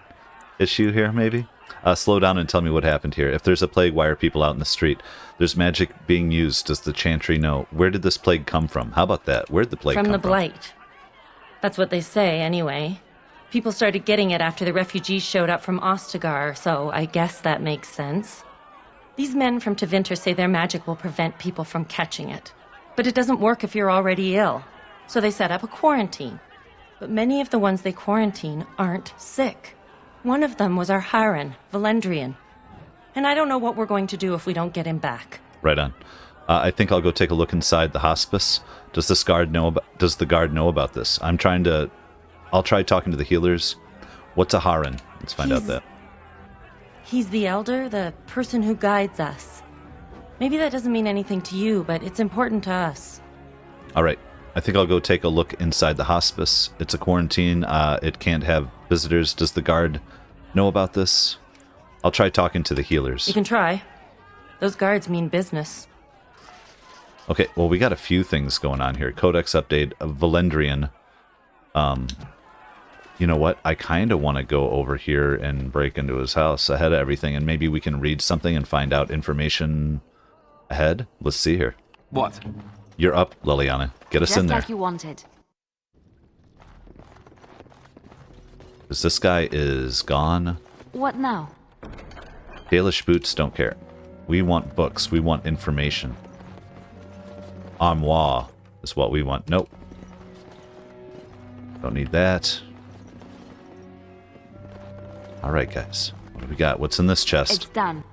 issue here, maybe? Slow down and tell me what happened here. If there's a plague, why are people out in the street? There's magic being used. Does the chantry know? Where did this plague come from? How about that? Where'd the plague come from? From the Blight. That's what they say, anyway. People started getting it after the refugees showed up from Ostagar, so I guess that makes sense. These men from Tevinter say their magic will prevent people from catching it. But it doesn't work if you're already ill. So they set up a quarantine. But many of the ones they quarantine aren't sick. One of them was our Hiren, Valendrian. And I don't know what we're going to do if we don't get him back. Right on. I think I'll go take a look inside the hospice. Does the guard know about this? I'll try talking to the healers. What's a Hiren? Let's find out that. He's the elder, the person who guides us. Maybe that doesn't mean anything to you, but it's important to us. All right. I think I'll go take a look inside the hospice. It's a quarantine. It can't have visitors. Does the guard know about this? I'll try talking to the healers. You can try. Those guards mean business. Okay, well, we got a few things going on here. Codex update of Valendrian. You know what? I kind of want to go over here and break into his house ahead of everything, and maybe we can read something and find out information ahead. Let's see here. What? You're up, Liliana. Get us in there. Just like you wanted. Because this guy is gone. What now? Dalish boots don't care. We want books. We want information. Armoire is what we want. Nope. Don't need that. Alright, guys. What do we got? What's in this chest? It's done.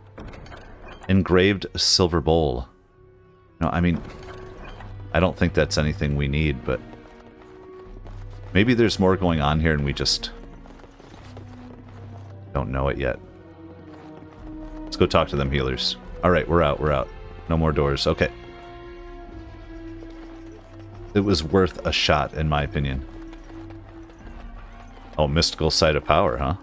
Engraved silver bowl. No, I mean, I don't think that's anything we need, but maybe there's more going on here and we just don't know it yet. Let's go talk to them healers. Alright, we're out, we're out. No more doors. Okay. It was worth a shot, in my opinion. Oh, mystical site of power, huh?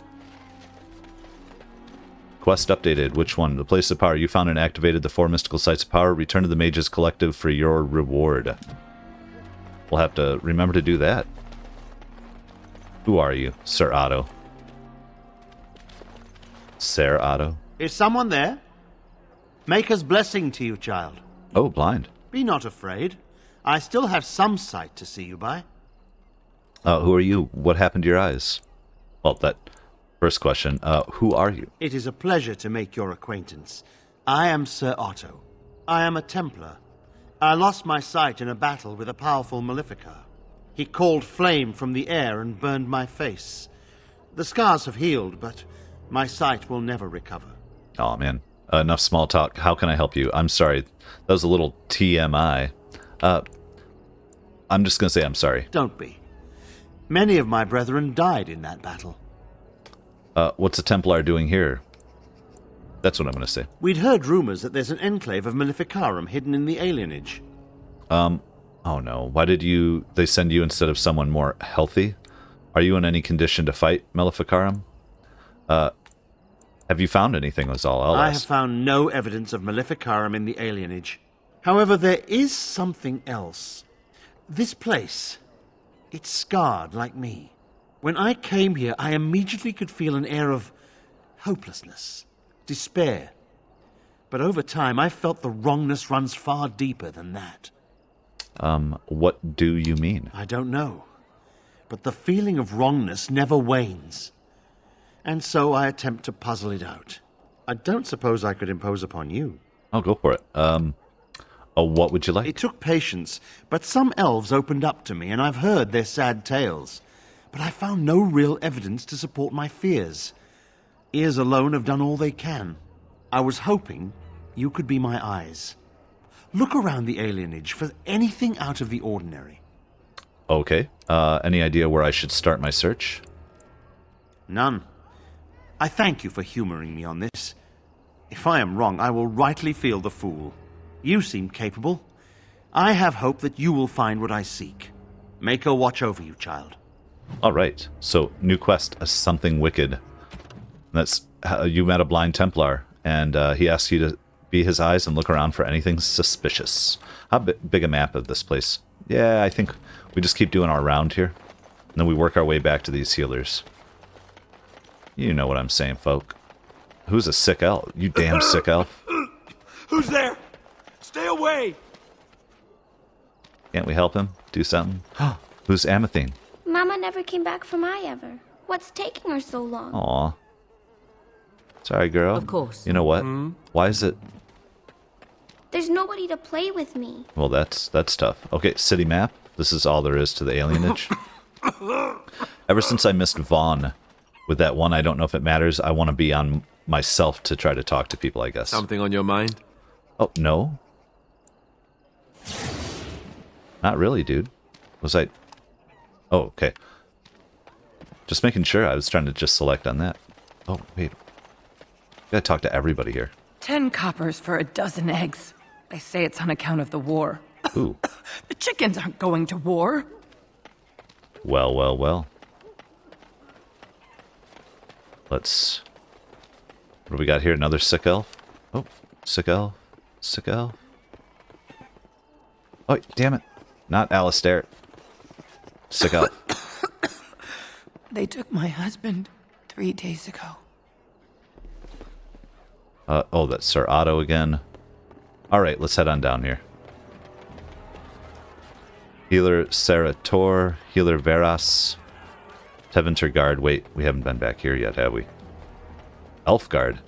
Quest updated. Which one? The place of power. You found and activated the 4 mystical sites of power. Return to the Mages Collective for your reward. We'll have to remember to do that. Who are you, Sir Otto? Sir Otto? Is someone there? Maker's blessing to you, child. Oh, blind. Be not afraid. I still have some sight to see you by. Who are you? What happened to your eyes? Well, that first question. Who are you? It is a pleasure to make your acquaintance. I am Sir Otto. I am a Templar. I lost my sight in a battle with a powerful Maleficar. He called flame from the air and burned my face. The scars have healed, but my sight will never recover. Oh, man. Enough small talk. How can I help you? I'm sorry. That was a little TMI. I'm just going to say I'm sorry. Don't be. Many of my brethren died in that battle. What's a Templar doing here? That's what I'm going to say. We'd heard rumors that there's an enclave of Maleficarum hidden in the Alienage. Oh no. Why did they send you instead of someone more healthy? Are you in any condition to fight Maleficarum? Have you found anything, was all I'll ask. I have found no evidence of Maleficarum in the Alienage. However, there is something else. This place, it's scarred like me. When I came here, I immediately could feel an air of hopelessness, despair. But over time, I felt the wrongness runs far deeper than that. What do you mean? I don't know. But the feeling of wrongness never wanes. And so I attempt to puzzle it out. I don't suppose I could impose upon you. I'll go for it. What would you like? It took patience, but some elves opened up to me, and I've heard their sad tales. But I found no real evidence to support my fears. Ears alone have done all they can. I was hoping you could be my eyes. Look around the alienage for anything out of the ordinary. Okay. Any idea where I should start my search? None. I thank you for humoring me on this. If I am wrong, I will rightly feel the fool. You seem capable. I have hope that you will find what I seek. Maker watch over you, child. All right. So, new quest, a something wicked. That's you met a blind Templar, and he asked you to be his eyes and look around for anything suspicious. How big a map of this place? Yeah, I think we just keep doing our round here, and then we work our way back to these healers. You know what I'm saying, folk. Who's a sick elf? You damn sick elf. Who's there? Stay away! Can't we help him? Do something? Who's Amathine? Mama never came back from Ever. What's taking her so long? Aw. Sorry, girl. Of course. You know what? Why is it... There's nobody to play with me. Well, that's tough. Okay, city map. This is all there is to the alienage. Ever since I missed Vaughn with that one, I don't know if it matters. I want to be on myself to try to talk to people, I guess. Something on your mind? Oh, no. Not really, dude. Was I... Oh, okay. Just making sure. I was trying to just select on that. Oh, wait. Gotta talk to everybody here. 10 coppers for a dozen eggs. They say it's on account of the war. Ooh. The chickens aren't going to war. Well, well, well. Let's... What do we got here? Another sick elf? Oh, sick elf. Sick elf. Oh, damn it. Not Alistair. Sick elf. They took my husband 3 days ago. Oh, that's Sir Otto again. Alright, let's head on down here. Healer Sarah Tor, Healer Veras, Teventer Guard. Wait, we haven't been back here yet, have we? Elf Guard.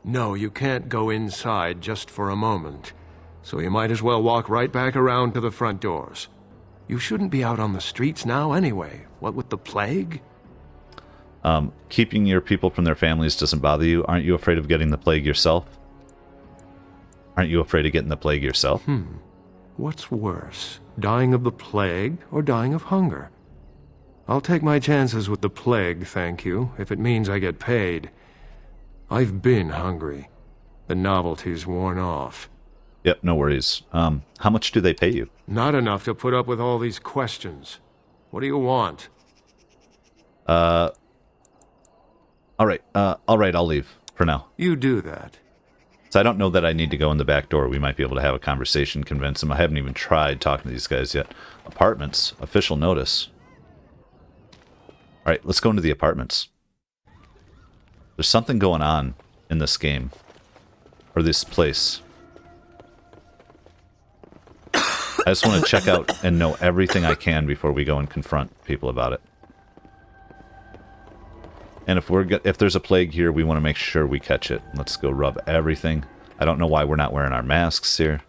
No, you can't go inside just for a moment. So you might as well walk right back around to the front doors. You shouldn't be out on the streets now anyway. What with the plague? Keeping your people from their families doesn't bother you. Aren't you afraid of getting the plague yourself? Aren't you afraid of getting the plague yourself? What's worse, dying of the plague or dying of hunger? I'll take my chances with the plague, thank you, if it means I get paid. I've been hungry. The novelty's worn off. Yep, no worries. How much do they pay you? Not enough to put up with all these questions. What do you want? Alright, I'll leave, for now. You do that. So I don't know that I need to go in the back door. We might be able to have a conversation, convince them. I haven't even tried talking to these guys yet. Apartments. Official notice. Alright, let's go into the apartments. There's something going on in this game. Or this place. I just want to check out and know everything I can before we go and confront people about it. And if there's a plague here, we want to make sure we catch it. Let's go rub everything. I don't know why we're not wearing our masks here.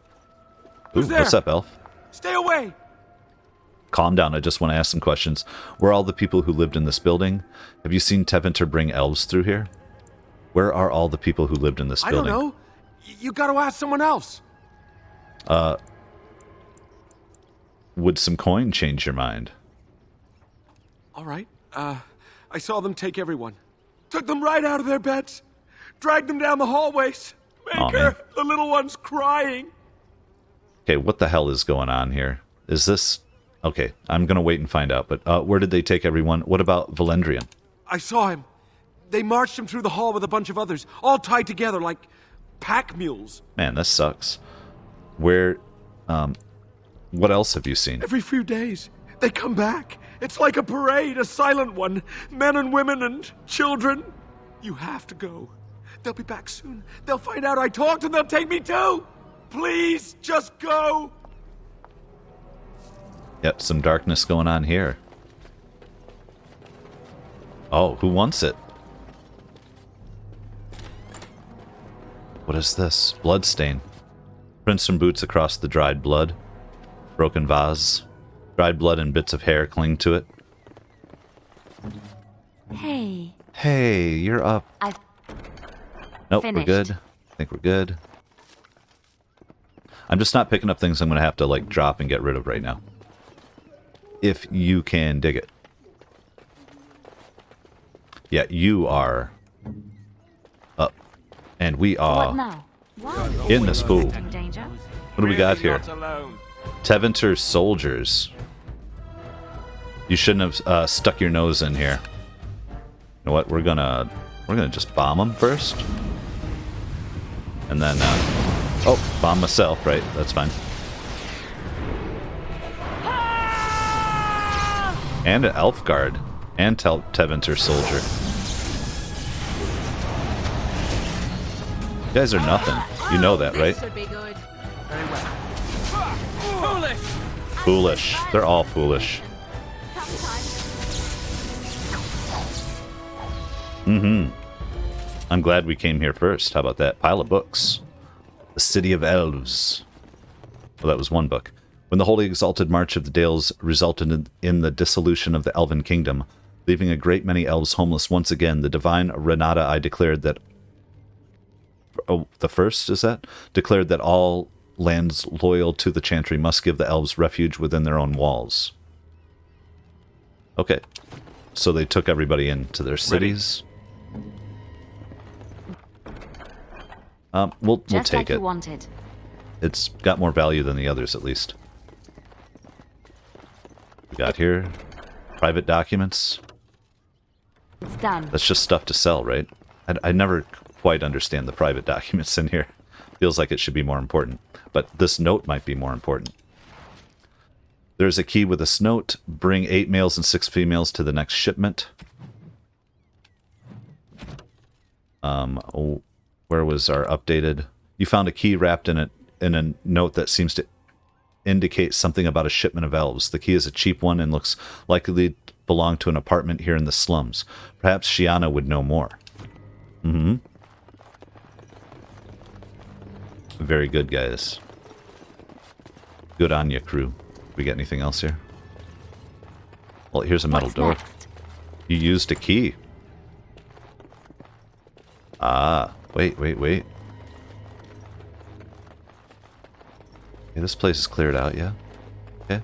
Ooh, what's up, elf? Stay away! Calm down, I just want to ask some questions. Where are all the people who lived in this building? Have you seen Teventer bring elves through here? Where are all the people who lived in this building? I don't know. You gotta ask someone else. Would some coin change your mind? All right. I saw them take everyone. Took them right out of their beds. Dragged them down the hallways. Maker, the little one's crying. Okay, what the hell is going on here? Is this... Okay, I'm going to wait and find out, but where did they take everyone? What about Valendrian? I saw him. They marched him through the hall with a bunch of others, all tied together like pack mules. Man, this sucks. Where... what else have you seen? Every few days, they come back. It's like a parade, a silent one. Men and women and children. You have to go. They'll be back soon. They'll find out I talked and they'll take me too. Please, just go. Yep, some darkness going on here. Oh, who wants it? What is this? Bloodstain. Prints from boots across the dried blood. Broken vase. Dried blood and bits of hair cling to it. Hey. Hey, you're up. I've Nope, finished. We're good. I think we're good. I'm just not picking up things I'm going to have to, like, drop and get rid of right now. If you can dig it. Yeah, you are up. And we are in this fool. What do we got here? Teventer soldiers. You shouldn't have stuck your nose in here. You know what? We're gonna just bomb them first, and then oh, bomb myself. Right, that's fine. And an elf guard and Teventer soldier. You guys are nothing. You know that, right? Foolish. They're all foolish. I'm glad we came here first. How about that? Pile of books. The City of Elves. Well, that was one book. When the Holy Exalted March of the Dales resulted in the dissolution of the Elven Kingdom, leaving a great many elves homeless once again, the divine Renata I declared that... Oh, the first, is that? Declared that all lands loyal to the Chantry must give the elves refuge within their own walls. Okay. So they took everybody into their cities. We'll Just take like it. you wanted. it's got more value than the others, at least. We got here private documents. It's done. That's just stuff to sell, right? I never quite understand the private documents in here. Feels like it should be more important. But this note might be more important. There's a key with this note. Bring 8 males and 6 females to the next shipment. Where was our updated? You found a key wrapped in a note that seems to indicate something about a shipment of elves. The key is a cheap one and looks likely to belong to an apartment here in the slums. Perhaps Shiana would know more. Mm-hmm. Very good, guys. Good on ya, crew. We got anything else here? Well, here's a metal door. Next? You used a key. Ah, wait. Okay, this place is cleared out, yeah? Okay.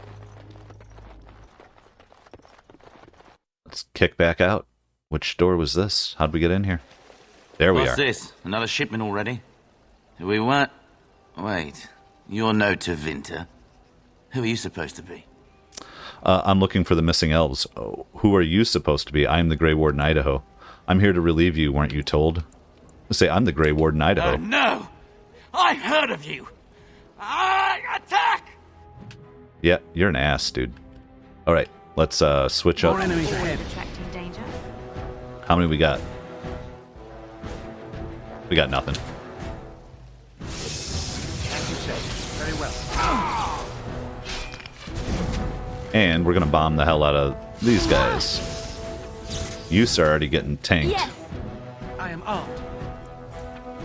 Let's kick back out. Which door was this? How'd we get in here? There we are. What's this? Another shipment already? We weren't... Wait. You're no Tevinter. Who are you supposed to be? I'm looking for the missing elves. Oh, who are you supposed to be? I am the Grey Warden Idaho. I'm here to relieve you, weren't you told? Say, I'm the Grey Warden Idaho. Oh, no! I've heard of you! Attack! Yeah, you're an ass, dude. Alright, let's switch up. More enemies ahead. How many we got? We got nothing. As you say. Very well. And we're gonna bomb the hell out of these guys. You, sir, are already getting tanked. Yes. I am armed.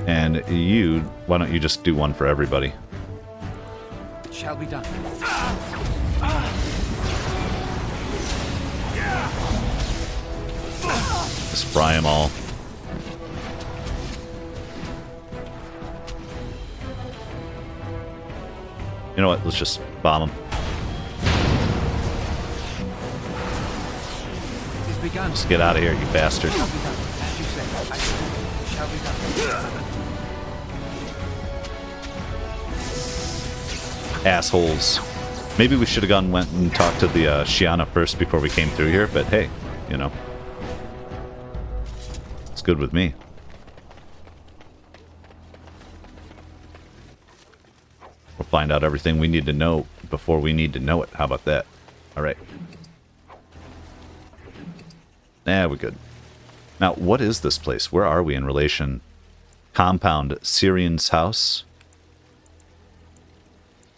And you, why don't you just do one for everybody? It shall be done. Just fry them all. You know what? Let's just bomb them. Just get out of here, you bastard. Assholes. Maybe we should have went and talked to the Shiana first before we came through here, but hey, you know. It's good with me. We'll find out everything we need to know before we need to know it. How about that? Alright. Nah, we're good. Now, what is this place? Where are we in relation? Compound Syrian's house?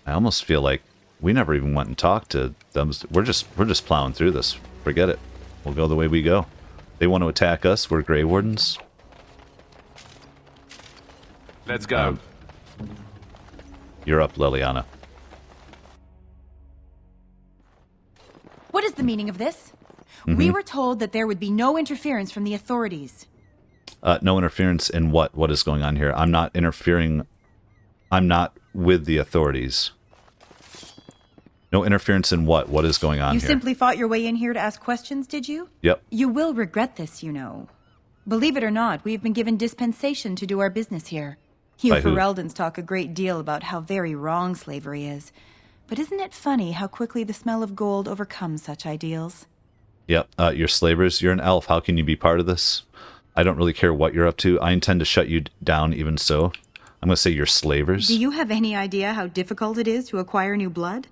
I almost feel like we never even went and talked to them. We're just plowing through this. Forget it. We'll go the way we go. They want to attack us. We're Grey Wardens. Let's go. You're up, Liliana. What is the meaning of this? Mm-hmm. We were told that there would be no interference from the authorities. No interference in what? What is going on here? I'm not interfering. I'm not with the authorities. No interference in what? What is going on You here? simply fought your way in here to ask questions, did you? Yep. You will regret this, you know. Believe it or not, we have been given dispensation to do our business here. You By who? Fereldans talk a great deal about how very wrong slavery is. But isn't it funny how quickly the smell of gold overcomes such ideals? Yep. You're slavers. You're an elf. How can you be part of this? I don't really care what you're up to. I intend to shut you down even so. I'm going to say you're slavers. Do you have any idea how difficult it is to acquire new blood?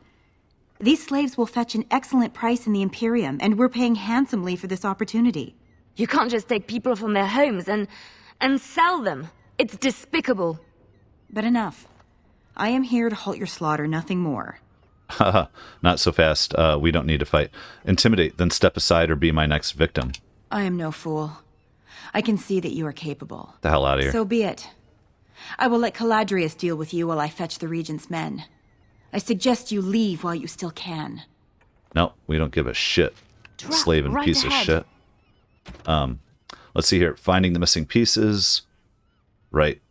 These slaves will fetch an excellent price in the Imperium, and we're paying handsomely for this opportunity. You can't just take people from their homes and sell them. It's despicable. But enough. I am here to halt your slaughter, nothing more. Haha, not so fast. We don't need to fight. Intimidate, then step aside or be my next victim. I am no fool. I can see that you are capable. The hell out of here. So be it. I will let Caladrius deal with you while I fetch the Regent's men. I suggest you leave while you still can. No, we don't give a shit. Slaving right piece ahead. of shit. Let's see here. Finding the missing pieces. Right.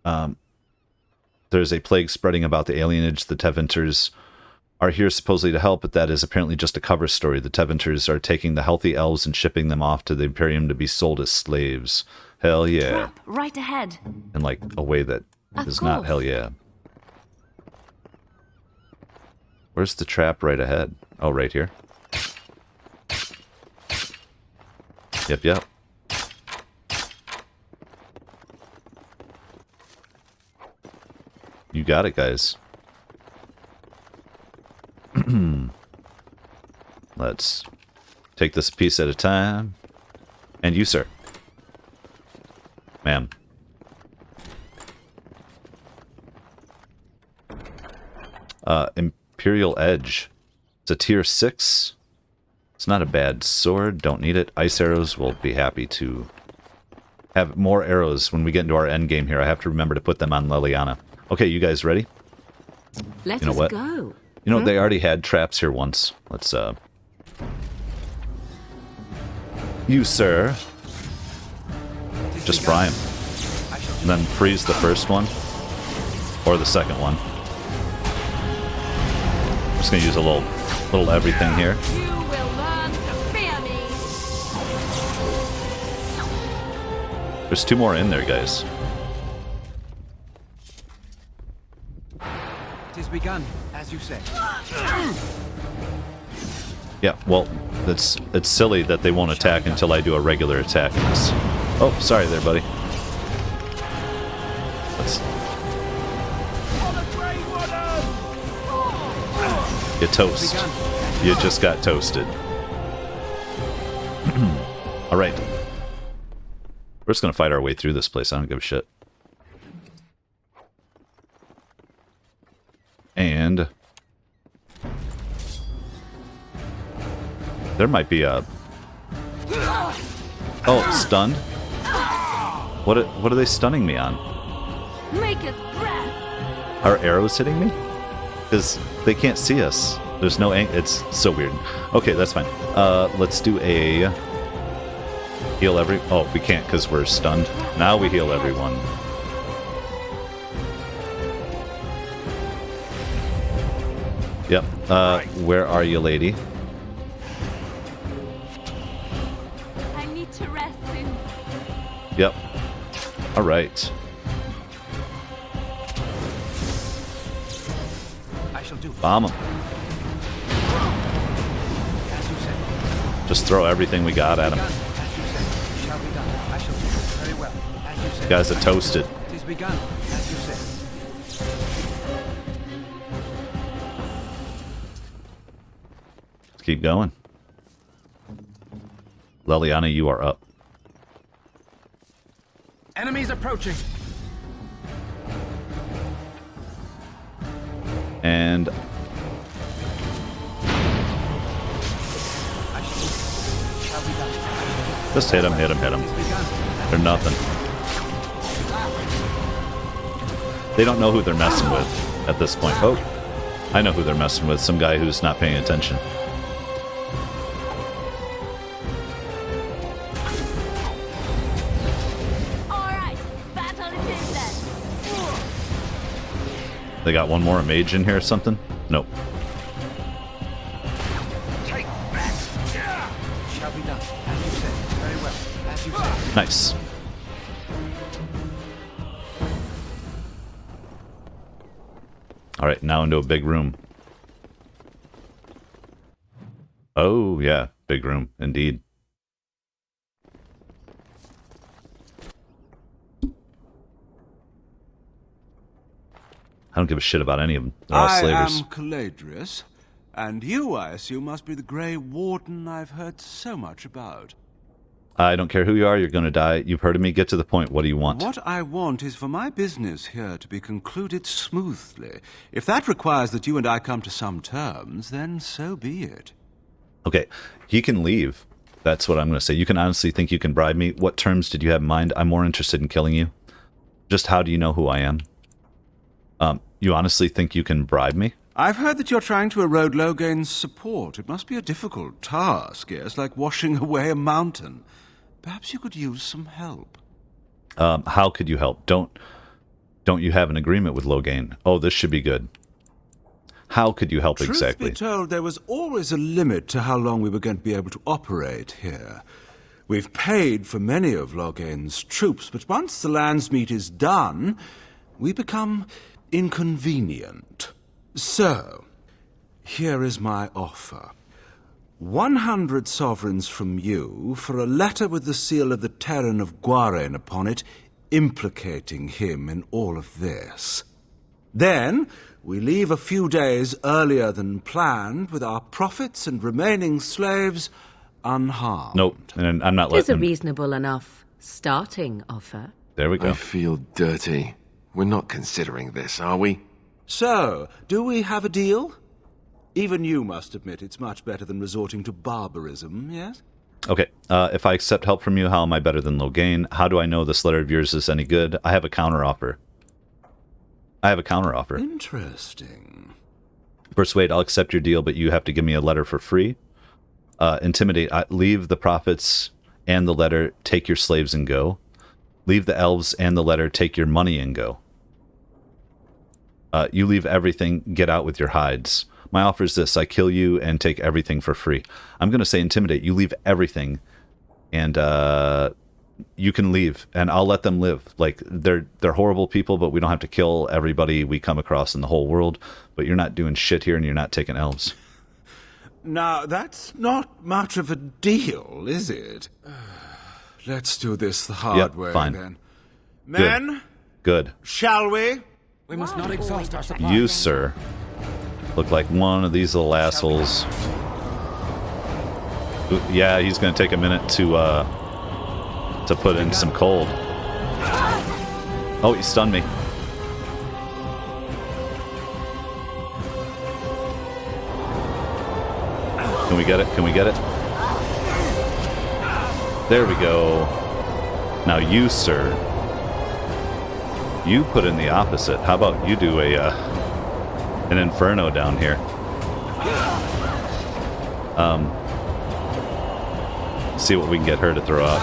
There's a plague spreading about the alienage. The Tevinters are here supposedly to help, but that is apparently just a cover story. The Tevinters are taking the healthy elves and shipping them off to the Imperium to be sold as slaves. Hell yeah. Trap, right ahead. In like a way that is not hell yeah. Where's the trap right ahead? Oh, right here. Yep. You got it, guys. Let's take this a piece at a time. And you, sir. Ma'am. Imperial Edge. It's a tier 6. It's not a bad sword. Don't need it. Ice arrows will be happy to have more arrows when we get into our end game here. I have to remember to put them on Leliana. Okay, you guys ready? Let you know us what? go. You know, they already had traps here once. Let's, you, sir. Just fry him. And then freeze the first one. Or the second one. I'm just gonna use a little everything here. You will learn to fear me. There's 2 more in there, guys. It is begun, as you say. Yeah, well, it's silly that they won't attack until I do a regular attack in this. Oh, sorry there, buddy. Let's... You toast. You just got toasted. Alright. We're just gonna fight our way through this place. I don't give a shit. And... there might be a... oh, stunned? What are they stunning me on? Make us breath. Are arrows hitting me? Because they can't see us. There's no it's so weird. Okay, that's fine. Let's do a... heal every... oh, we can't because we're stunned. Now we heal everyone. Yep. Where are you, lady? I need to rest soon. Yep. Alright. Bomb him. Just throw everything we got at him. You guys are toasted. Let's keep going. Leliana, you are up. Enemies approaching. And just hit him. They're nothing. They don't know who they're messing with at this point. Oh, I know who they're messing with. Some guy who's not paying attention. They got one more mage in here or something? Nope. Nice. Alright, now into a big room. Oh, yeah. Big room, indeed. I don't give a shit about any of them. They're all slavers. I am Caladrius, and you, I assume, must be the Grey Warden I've heard so much about. I don't care who you are, you're gonna die. You've heard of me, get to the point. What do you want? What I want is for my business here to be concluded smoothly. If that requires that you and I come to some terms, then so be it. Okay, he can leave. That's what I'm gonna say. You can honestly think you can bribe me. What terms did you have in mind? I'm more interested in killing you. Just how do you know who I am? You honestly think you can bribe me? I've heard that you're trying to erode Logain's support. It must be a difficult task, yes, like washing away a mountain. Perhaps you could use some help. How could you help? Don't you have an agreement with Logain? Oh, this should be good. How could you help exactly? Truth be told, there was always a limit to how long we were going to be able to operate here. We've paid for many of Logain's troops, but once the Landsmeet is done, we become inconvenient. So, Here is my offer. 100 sovereigns from you for a letter with the seal of the Terran of Guaren upon it, implicating him in all of this. Then we leave a few days earlier than planned with our profits and remaining slaves unharmed. Nope, and I'm not It is a letting them... reasonable enough starting offer. There we go. I feel dirty. We're not considering this, are we? So, do we have a deal? Even you must admit it's much better than resorting to barbarism, yes? Okay, if I accept help from you, how am I better than Loghain? How do I know this letter of yours is any good? I have a counteroffer. Interesting. Persuade, I'll accept your deal, but you have to give me a letter for free. Intimidate, leave the prophets and the letter, take your slaves and go. Leave the elves and the letter, take your money and go. You leave everything, get out with your hides. My offer is this, I kill you and take everything for free. I'm going to say intimidate, you leave everything and you can leave and I'll let them live. Like, they're horrible people, but we don't have to kill everybody we come across in the whole world. But you're not doing shit here and you're not taking elves. Now, that's not much of a deal, is it? Let's do this the hard way, fine. then. Men? Good. Shall we? We must not exhaust our supply. You, sir, look like one of these little assholes. Ooh, yeah, he's going to take a minute to put in some cold. Oh, he stunned me. Can we get it? Can we get it? There we go. Now you, sir, you put in the opposite. How about you do an inferno down here? See what we can get her to throw out.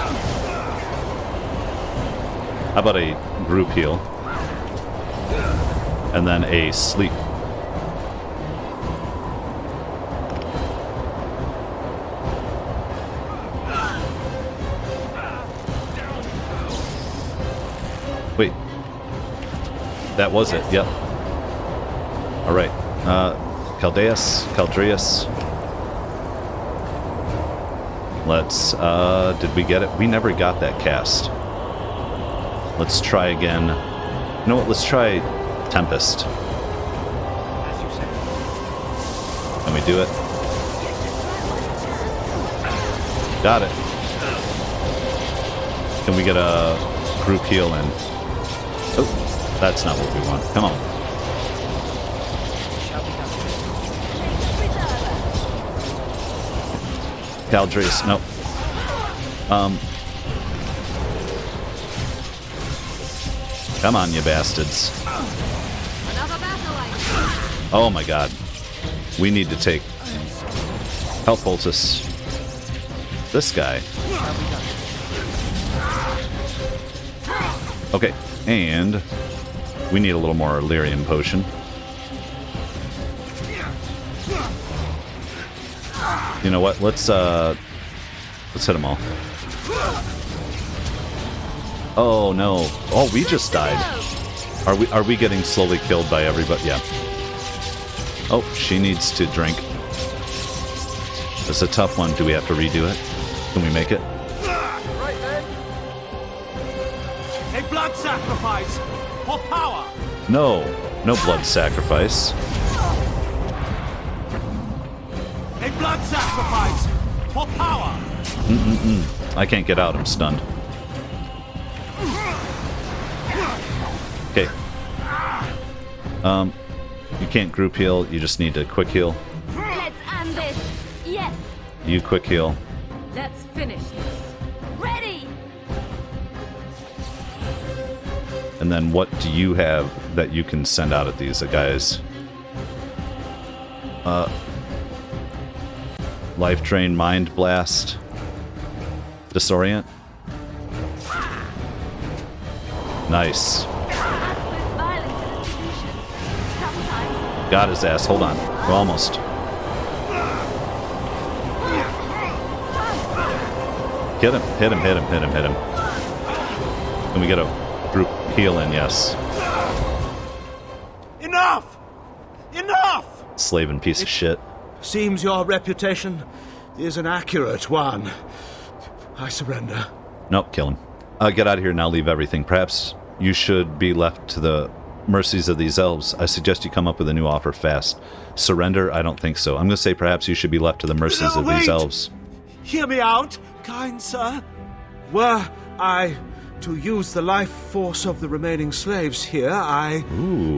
How about a group heal? And then a sleep. Wait. That was it, yep. Alright. Caldreus. Let's, did we get it? We never got that cast. Let's try again. You know what? Let's try Tempest. Can we do it? Got it. Can we get a group heal in? Oh, that's not what we want. Come on. Caldreus, no. Come on, you bastards. Oh my god. We need to take Help Poultice. This guy. Okay, and we need a little more Lyrium potion. You know what? Let's hit them all. Oh no! Oh, we just died. Are we getting slowly killed by everybody? Yeah. Oh, she needs to drink. It's a tough one. Do we have to redo it? Can we make it? A blood sacrifice for power. No blood sacrifice. A blood sacrifice for power. I can't get out. I'm stunned. Okay. You can't group heal. You just need to quick heal. Let's end this. Yes. You quick heal. Let's finish this. Ready. And then what do you have that you can send out at these guys? Life Drain, Mind Blast, Disorient. Nice. Got his ass. Hold on. We're almost. Hit him. Hit him. Hit him. Hit him. Hit him. Can we get a group heal in? Yes. Enough! Enough! slaving piece of shit. Seems your reputation is an accurate one. I surrender. Nope, kill him. Get out of here now, leave everything. Perhaps you should be left to the mercies of these elves. I suggest you come up with a new offer fast. Surrender? I don't think so. I'm going to say perhaps you should be left to the mercies of these elves. Hear me out, kind sir. Were I to use the life force of the remaining slaves here, I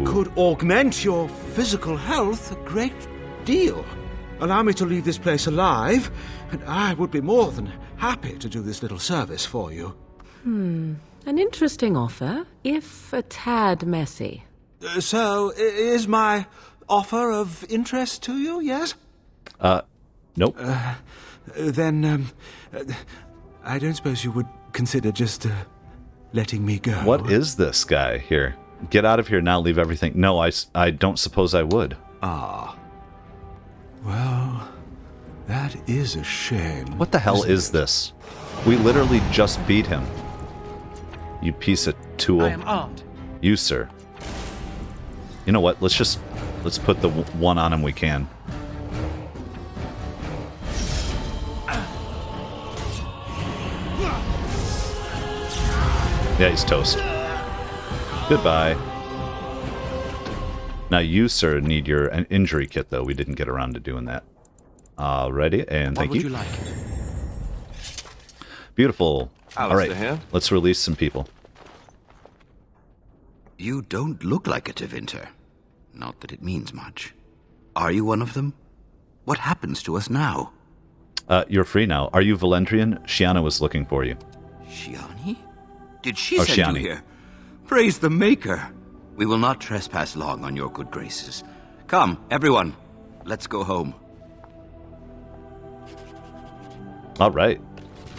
could augment your physical health a great deal. Allow me to leave this place alive, and I would be more than happy to do this little service for you. An interesting offer, if a tad messy. So, is my offer of interest to you, yes? Nope. Then, I don't suppose you would consider just letting me go. What is this guy here? Get out of here now, leave everything. No, I don't suppose I would. Ah. Well, that is a shame. What the hell is this? We literally just beat him. You piece of tool. I am armed. You, sir. You know what? Let's put the one on him we can. Yeah, he's toast. Goodbye. Now you, sir, need your injury kit, though. We didn't get around to doing that. Alrighty, and thank you. What would you like? Beautiful. Alistair Alright, here. let's release some people. You don't look like a Tevinter. Not that it means much. Are you one of them? What happens to us now? You're free now. Are you Valendrian? Shiana was looking for you. Shiani? Did she Oh, send Shiani. you here? Praise the Maker. We will not trespass long on your good graces. Come, everyone. Let's go home. Alright.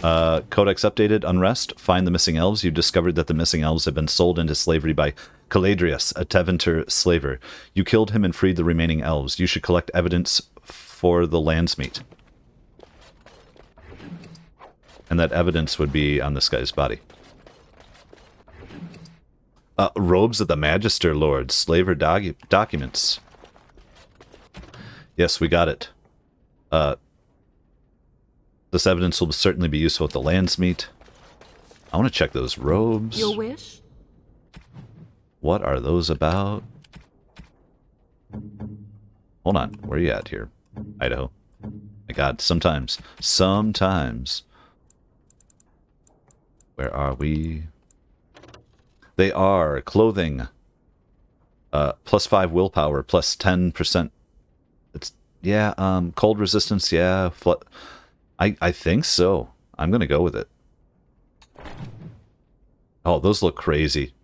Codex updated. Unrest. Find the missing elves. You discovered that the missing elves had been sold into slavery by Caladrius, a Tevinter slaver. You killed him and freed the remaining elves. You should collect evidence for the Landsmeet. And that evidence would be on this guy's body. Robes of the Magister Lord. Slaver documents. Yes, we got it. This evidence will certainly be useful at the Landsmeet. I want to check those robes. Your wish? What are those about? Hold on. Where are you at here? Idaho. My God, sometimes. Where are we? They are clothing. +5 willpower, +10%. It's, yeah, cold resistance, yeah. I think so. I'm going to go with it. Oh, those look crazy.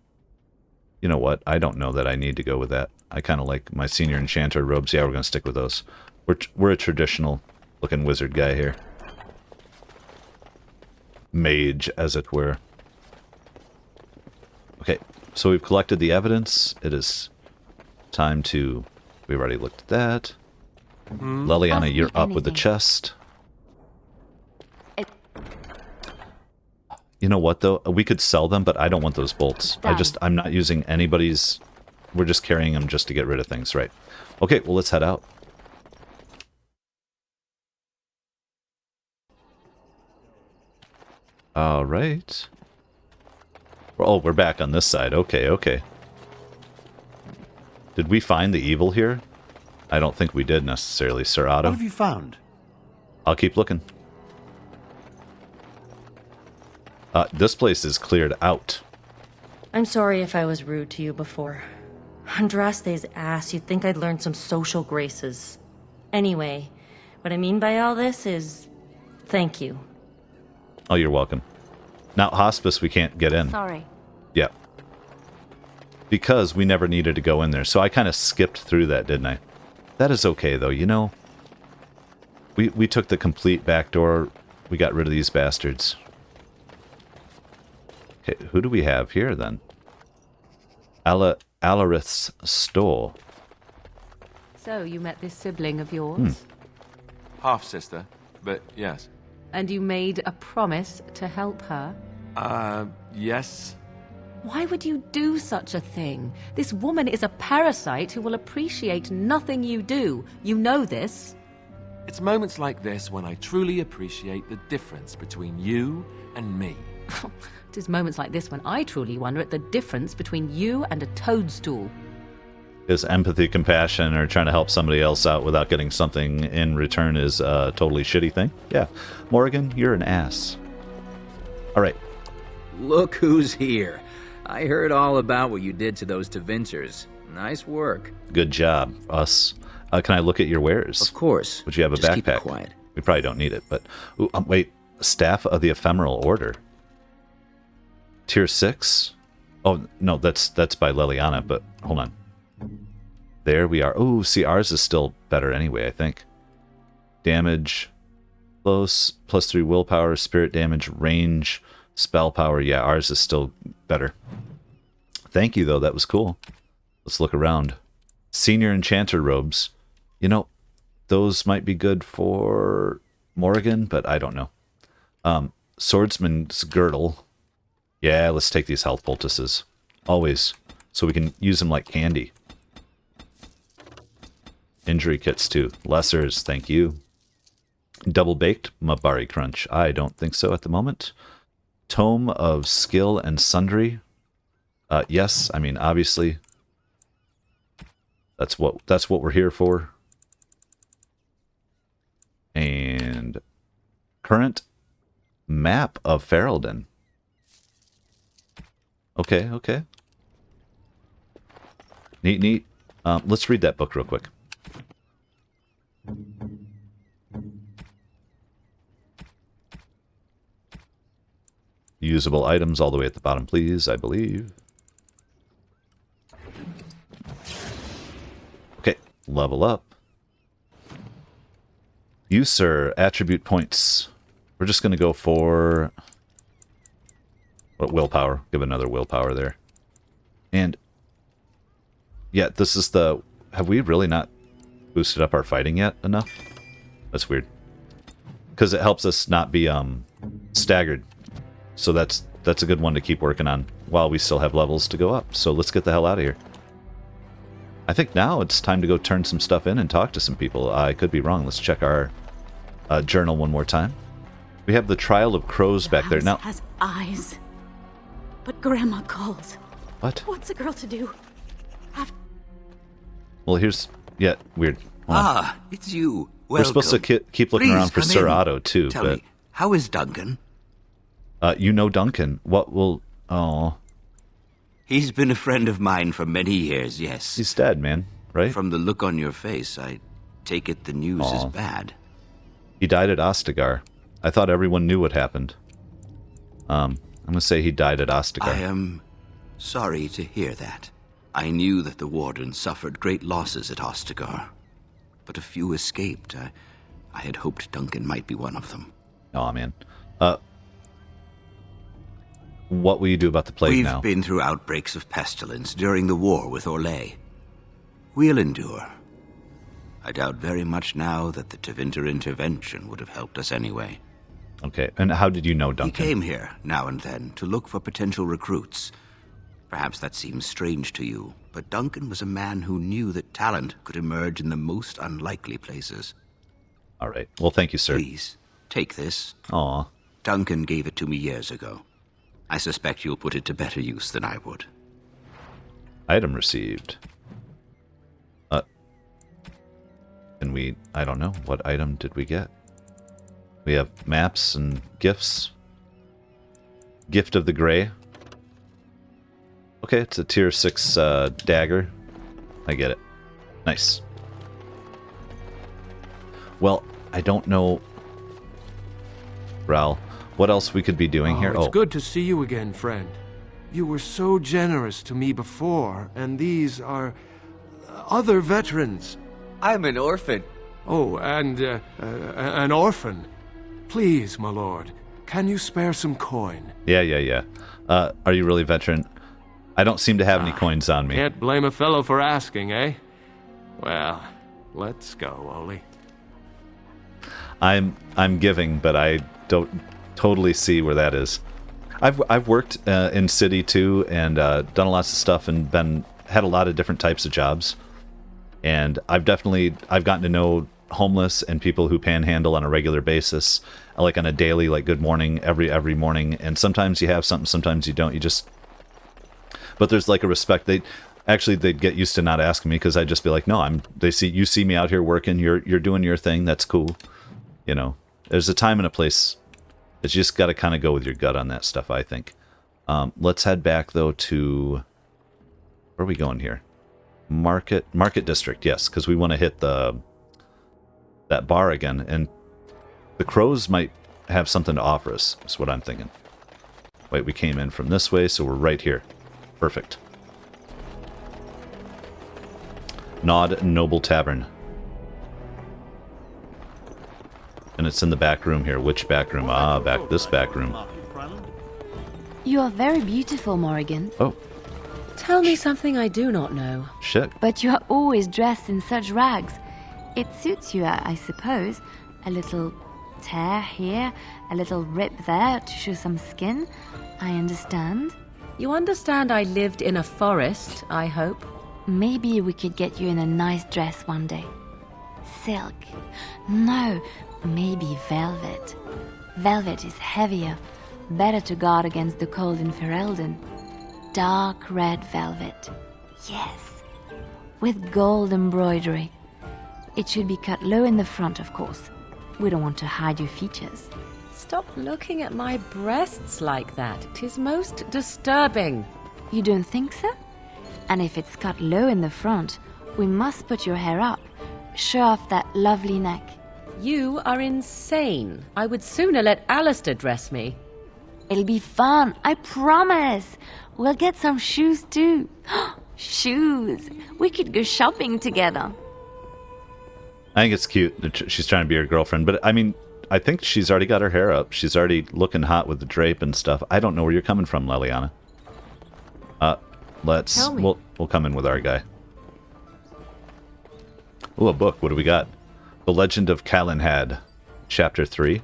You know what? I don't know that I need to go with that. I kind of like my senior enchanter robes. Yeah, we're going to stick with those. We're a traditional looking wizard guy here. Mage, as it were. Okay, so we've collected the evidence. It is time to... We've already looked at that. Leliana, you're up with the chest. You know what, though? We could sell them, but I don't want those bolts. I'm not using anybody's... We're just carrying them just to get rid of things, right? Okay, well, let's head out. All right. Oh, we're back on this side. Okay. Did we find the evil here? I don't think we did necessarily, Sir Otto. What have you found? I'll keep looking. This place is cleared out. I'm sorry if I was rude to you before. Andraste's ass, you'd think I'd learned some social graces. Anyway, what I mean by all this is... thank you. Oh, you're welcome. Now, hospice, we can't get in. Sorry. Yeah. Because we never needed to go in there, so I kind of skipped through that, didn't I? That is okay, though, you know? We took the complete back door. We got rid of these bastards. Okay, who do we have here, then? Alarith's store. So, you met this sibling of yours? Half-sister, but yes. And you made a promise to help her? Yes. Why would you do such a thing? This woman is a parasite who will appreciate nothing you do. You know this. It's moments like this when I truly appreciate the difference between you and me. It is moments like this when I truly wonder at the difference between you and a toadstool. Because empathy, compassion, or trying to help somebody else out without getting something in return is a totally shitty thing. Yeah. Morgan, you're an ass. All right. Look who's here. I heard all about what you did to those Tevinters. Nice work. Good job, us. Can I look at your wares? Of course. Would you have a Just backpack? keep it quiet. We probably don't need it, but... Ooh, wait. Staff of the Ephemeral Order. Tier 6? Oh, no, that's by Liliana, but hold on. There we are. Oh, see, ours is still better anyway, I think. Damage, close, +3 willpower, spirit damage, range, spell power. Yeah, ours is still better. Thank you, though. That was cool. Let's look around. Senior Enchanter robes. You know, those might be good for Morrigan, but I don't know. Swordsman's girdle. Yeah, let's take these health poultices. Always. So we can use them like candy. Injury kits too. Lessers, thank you. Double baked Mabari Crunch. I don't think so at the moment. Tome of Skill and Sundry. Yes, I mean obviously. That's what we're here for. And current map of Ferelden. Okay. Neat. Let's read that book real quick. Usable items all the way at the bottom, please, I believe. Okay, level up. You, sir, attribute points. We're just going to go for... what, willpower. Give another willpower there. And... yeah, this is the... have we really not boosted up our fighting yet enough? That's weird. Because it helps us not be staggered. So that's a good one to keep working on while we still have levels to go up. So let's get the hell out of here. I think now it's time to go turn some stuff in and talk to some people. I could be wrong. Let's check our journal one more time. We have the Trial of Crows back there. Now has eyes, but Grandma calls. What? What's a girl to do? Well, here's... yeah, weird. Hold on. Ah, it's you. Welcome. We're supposed to keep looking Please, around for come Sir in. Otto, too. Tell but me, how is Duncan? You know Duncan. What will... oh... He's been a friend of mine for many years, yes. He's dead, man, right? From the look on your face, I take it the news is bad. He died at Ostagar. I thought everyone knew what happened. I'm going to say he died at Ostagar. I am sorry to hear that. I knew that the Warden suffered great losses at Ostagar, but a few escaped. I had hoped Duncan might be one of them. Aw, man. What will you do about the plague now? We've been through outbreaks of pestilence during the war with Orlais. We'll endure. I doubt very much now that the Tevinter intervention would have helped us anyway. Okay, and how did you know Duncan? He came here, now and then, to look for potential recruits. Perhaps that seems strange to you, but Duncan was a man who knew that talent could emerge in the most unlikely places. All right. Well, thank you, sir. Please, take this. Aw. Duncan gave it to me years ago. I suspect you'll put it to better use than I would. Item received. And I don't know, what item did we get? We have maps and gifts. Gift of the Grey. Okay, it's a tier 6 dagger. I get it. Nice. Well, I don't know, Ral, what else we could be doing here. It's good to see you again, friend. You were so generous to me before, and these are other veterans. I'm an orphan. Oh, and an orphan. Please, my lord, can you spare some coin? Yeah. Are you really veteran? I don't seem to have any coins on me. Can't blame a fellow for asking, eh? Well, let's go, Oli. I'm giving, but I don't totally see where that is. I've worked in city too, and done lots of stuff, and had a lot of different types of jobs. And I've gotten to know homeless and people who panhandle on a regular basis, like on a daily, like good morning every morning. And sometimes you have something, sometimes you don't. But there's like a respect. They'd get used to not asking me, because I'd just be like, no, you see me out here working, you're doing your thing, that's cool. You know, there's a time and a place. It's just got to kind of go with your gut on that stuff, I think. Let's head back though to, where are we going here? Market District, yes, because we want to hit that bar again, and the crows might have something to offer us. That's what I'm thinking. Wait, we came in from this way, so we're right here. Perfect. Nod Noble Tavern. And it's in the back room here. Which back room? This back room. You are very beautiful, Morrigan. Oh. Tell me something I do not know. Shit. But you are always dressed in such rags. It suits you, I suppose. A little tear here, a little rip there to show some skin. I understand. You understand I lived in a forest, I hope? Maybe we could get you in a nice dress one day. Silk. No, maybe velvet. Velvet is heavier, better to guard against the cold in Ferelden. Dark red velvet. Yes. With gold embroidery. It should be cut low in the front, of course. We don't want to hide your features. Stop looking at my breasts like that. 'Tis most disturbing. You don't think so? And if it's cut low in the front, we must put your hair up. Show off that lovely neck. You are insane. I would sooner let Alistair dress me. It'll be fun, I promise. We'll get some shoes too. Shoes! We could go shopping together. I think it's cute that she's trying to be her girlfriend, but I mean, I think she's already got her hair up. She's already looking hot with the drape and stuff. I don't know where you're coming from, Leliana. We'll come in with our guy. Ooh, a book. What do we got? The Legend of Calenhad, Chapter 3.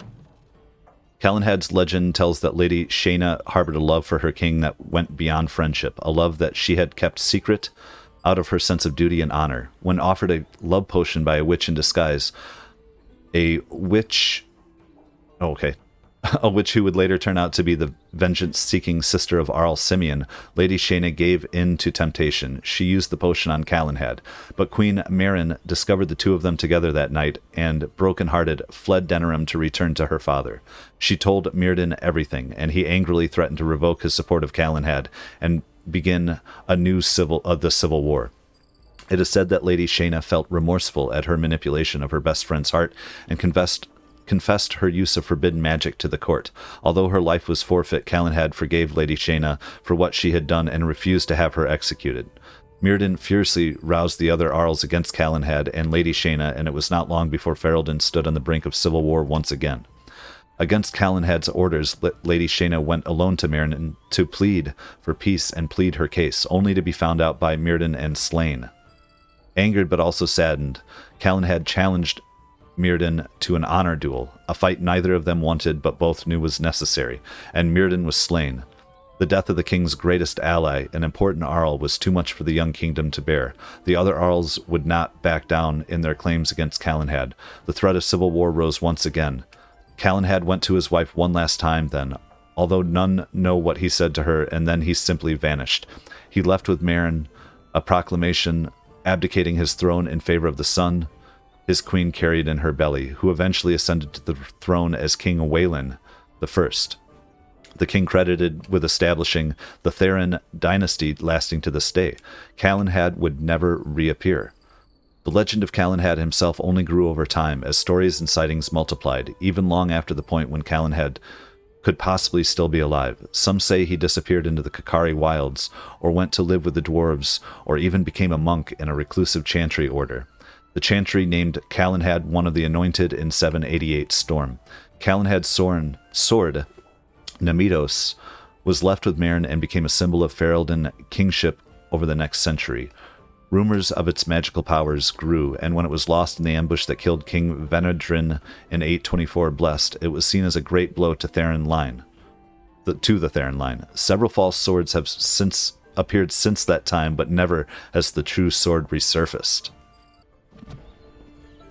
Calenhad's legend tells that Lady Shayna harbored a love for her king that went beyond friendship, a love that she had kept secret out of her sense of duty and honor. When offered a love potion by a witch in disguise, a witch who would later turn out to be the vengeance-seeking sister of Arl Simeon, Lady Shayna gave in to temptation. She used the potion on Calenhad, but Queen Meryn discovered the two of them together that night, and, broken-hearted, fled Denerim to return to her father. She told Myrddin everything, and he angrily threatened to revoke his support of Calenhad and begin a new civil war. It is said that Lady Shayna felt remorseful at her manipulation of her best friend's heart and confessed her use of forbidden magic to the court. Although her life was forfeit, Calenhad forgave Lady Shayna for what she had done and refused to have her executed. Myrddin fiercely roused the other Arls against Calenhad and Lady Shayna, and it was not long before Ferelden stood on the brink of civil war once again. Against Calenhad's orders, Lady Shayna went alone to Myrddin to plead for peace and plead her case, only to be found out by Myrddin and slain. Angered but also saddened, Calenhad challenged Myrddin to an honor duel, a fight neither of them wanted but both knew was necessary, and Myrddin was slain. The death of the king's greatest ally, an important Arl, was too much for the young kingdom to bear. The other Arls would not back down in their claims against Calenhad. The threat of civil war rose once again. Calenhad went to his wife one last time then, although none know what he said to her, and then he simply vanished. He left with Meryn a proclamation abdicating his throne in favor of the son his queen carried in her belly, who eventually ascended to the throne as King Waylin I. The king credited with establishing the Theron dynasty lasting to this day. Calenhad would never reappear. The legend of Calenhad himself only grew over time, as stories and sightings multiplied, even long after the point when Calenhad could possibly still be alive. Some say he disappeared into the Kakari wilds, or went to live with the dwarves, or even became a monk in a reclusive chantry order. The chantry named Calenhad one of the anointed in 788 storm. Calenhad's sword, Namitos, was left with Meryn and became a symbol of Ferelden kingship over the next century. Rumors of its magical powers grew, and when it was lost in the ambush that killed King Venedrin in 824 Blessed, it was seen as a great blow to Theron line. to the Theron line. Several false swords have since appeared since that time, but never has the true sword resurfaced.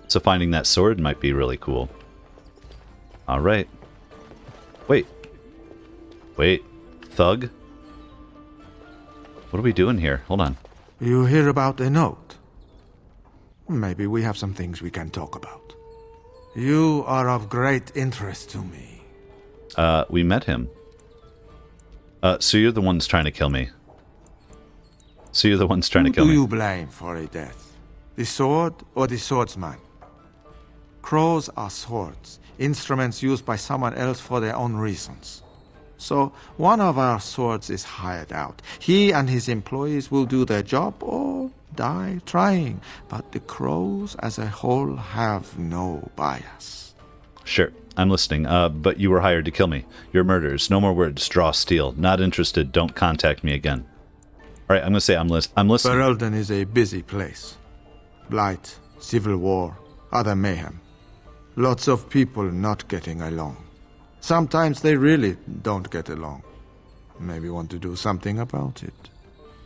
So finding that sword might be really cool. All right. Wait. Thug? What are we doing here? Hold on. You hear about a note? Maybe we have some things we can talk about. You are of great interest to me. We met him. So you're the ones trying to kill me. Who do you blame for a death? The sword or the swordsman? Crows are swords, instruments used by someone else for their own reasons. So, one of our swords is hired out. He and his employees will do their job or die trying. But the crows as a whole have no bias. Sure, I'm listening. But you were hired to kill me. You're murderers. No more words. Draw steel. Not interested. Don't contact me again. All right, I'm going to say I'm listening. Ferelden is a busy place. Blight, civil war, other mayhem. Lots of people not getting along. Sometimes they really don't get along. Maybe want to do something about it.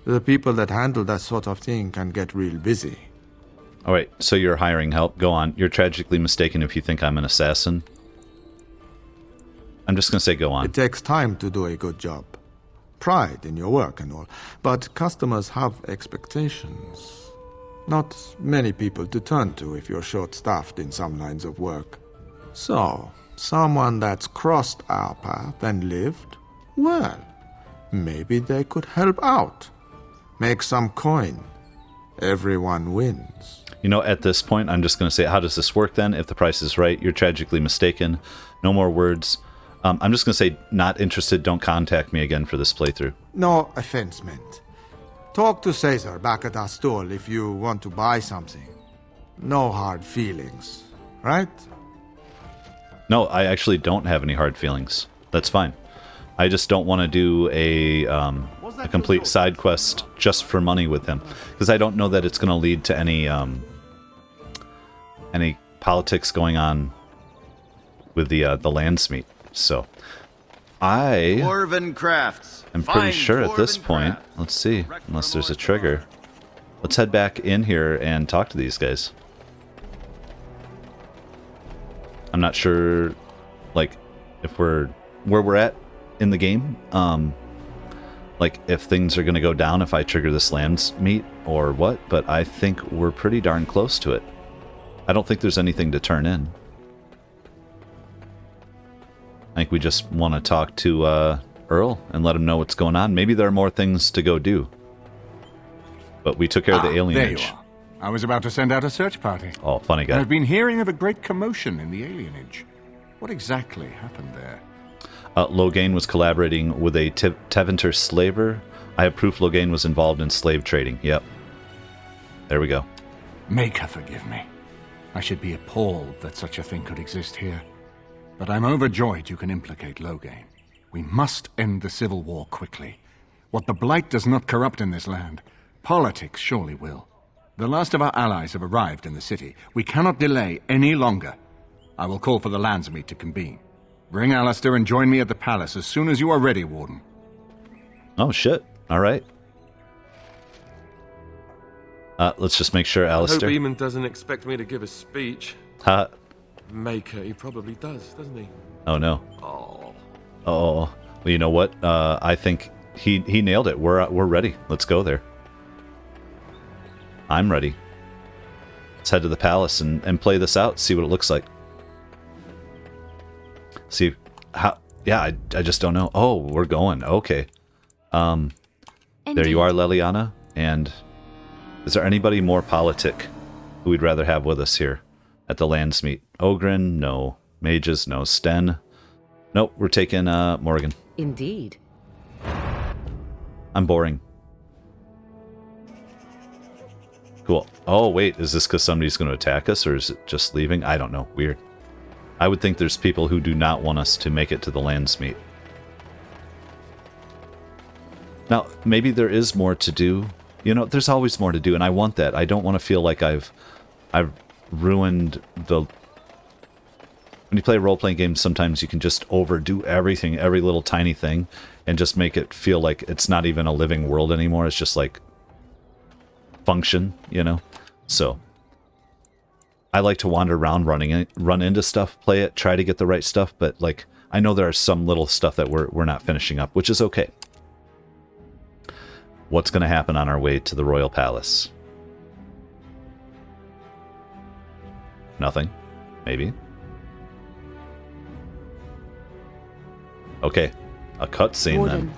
The people that handle that sort of thing can get real busy. All right, so you're hiring help. Go on. You're tragically mistaken if you think I'm an assassin. I'm just going to say go on. It takes time to do a good job. Pride in your work and all. But customers have expectations. Not many people to turn to if you're short-staffed in some lines of work. So, someone that's crossed our path and lived, well, maybe they could help out. Make some coin. Everyone wins. You know, at this point, I'm just going to say, how does this work then? If the price is right, you're tragically mistaken. No more words. I'm just going to say, not interested, don't contact me again for this playthrough. No offense meant. Talk to Caesar back at our stall if you want to buy something. No hard feelings, right? No, I actually don't have any hard feelings. That's fine. I just don't want to do a complete side quest just for money with him, because I don't know that it's going to lead to any politics going on with the Landsmeet. So I Dwarven crafts. am pretty sure at this point. Let's see, unless there's a trigger. Let's head back in here and talk to these guys. I'm not sure, like, if where we're at in the game. Like, if things are going to go down if I trigger this Landsmeet or what, but I think we're pretty darn close to it. I don't think there's anything to turn in. I think we just want to talk to Earl and let him know what's going on. Maybe there are more things to go do. But we took care of the alienage. There you are. I was about to send out a search party. Oh, funny guy. I've been hearing of a great commotion in the alienage. What exactly happened there? Loghain was collaborating with a Tevinter slaver. I have proof Loghain was involved in slave trading. Yep. There we go. Make her forgive me. I should be appalled that such a thing could exist here. But I'm overjoyed you can implicate Loghain. We must end the civil war quickly. What the Blight does not corrupt in this land, politics surely will. The last of our allies have arrived in the city. We cannot delay any longer. I will call for the Landsmeet to convene. Bring Alistair and join me at the palace as soon as you are ready, Warden. Oh, shit. All right. Let's just make sure Alistair... I hope Eamon doesn't expect me to give a speech. Maker, he probably does, doesn't he? Oh, no. Oh. Oh. Well, you know what? I think he nailed it. We're ready. Let's go there. I'm ready. Let's head to the palace and play this out, see what it looks like. See how... Yeah, I just don't know. Oh, we're going. Okay. There you are, Leliana. And is there anybody more politic who we'd rather have with us here at the Landsmeet? Ogren? No. Mages? No. Sten? Nope, we're taking Morgan. Indeed. I'm boring. Cool. Oh, wait, is this because somebody's going to attack us, or is it just leaving? I don't know. Weird. I would think there's people who do not want us to make it to the Landsmeet. Now, maybe there is more to do. You know, there's always more to do, and I want that. I don't want to feel like I've ruined when you play role-playing games, sometimes you can just overdo everything, every little tiny thing, and just make it feel like it's not even a living world anymore. It's just like function, you know? So I like to wander around, run into stuff, play it, try to get the right stuff, but like I know there are some little stuff that we're not finishing up, which is okay. What's going to happen on our way to the Royal Palace? Nothing. Maybe. Okay. A cutscene then.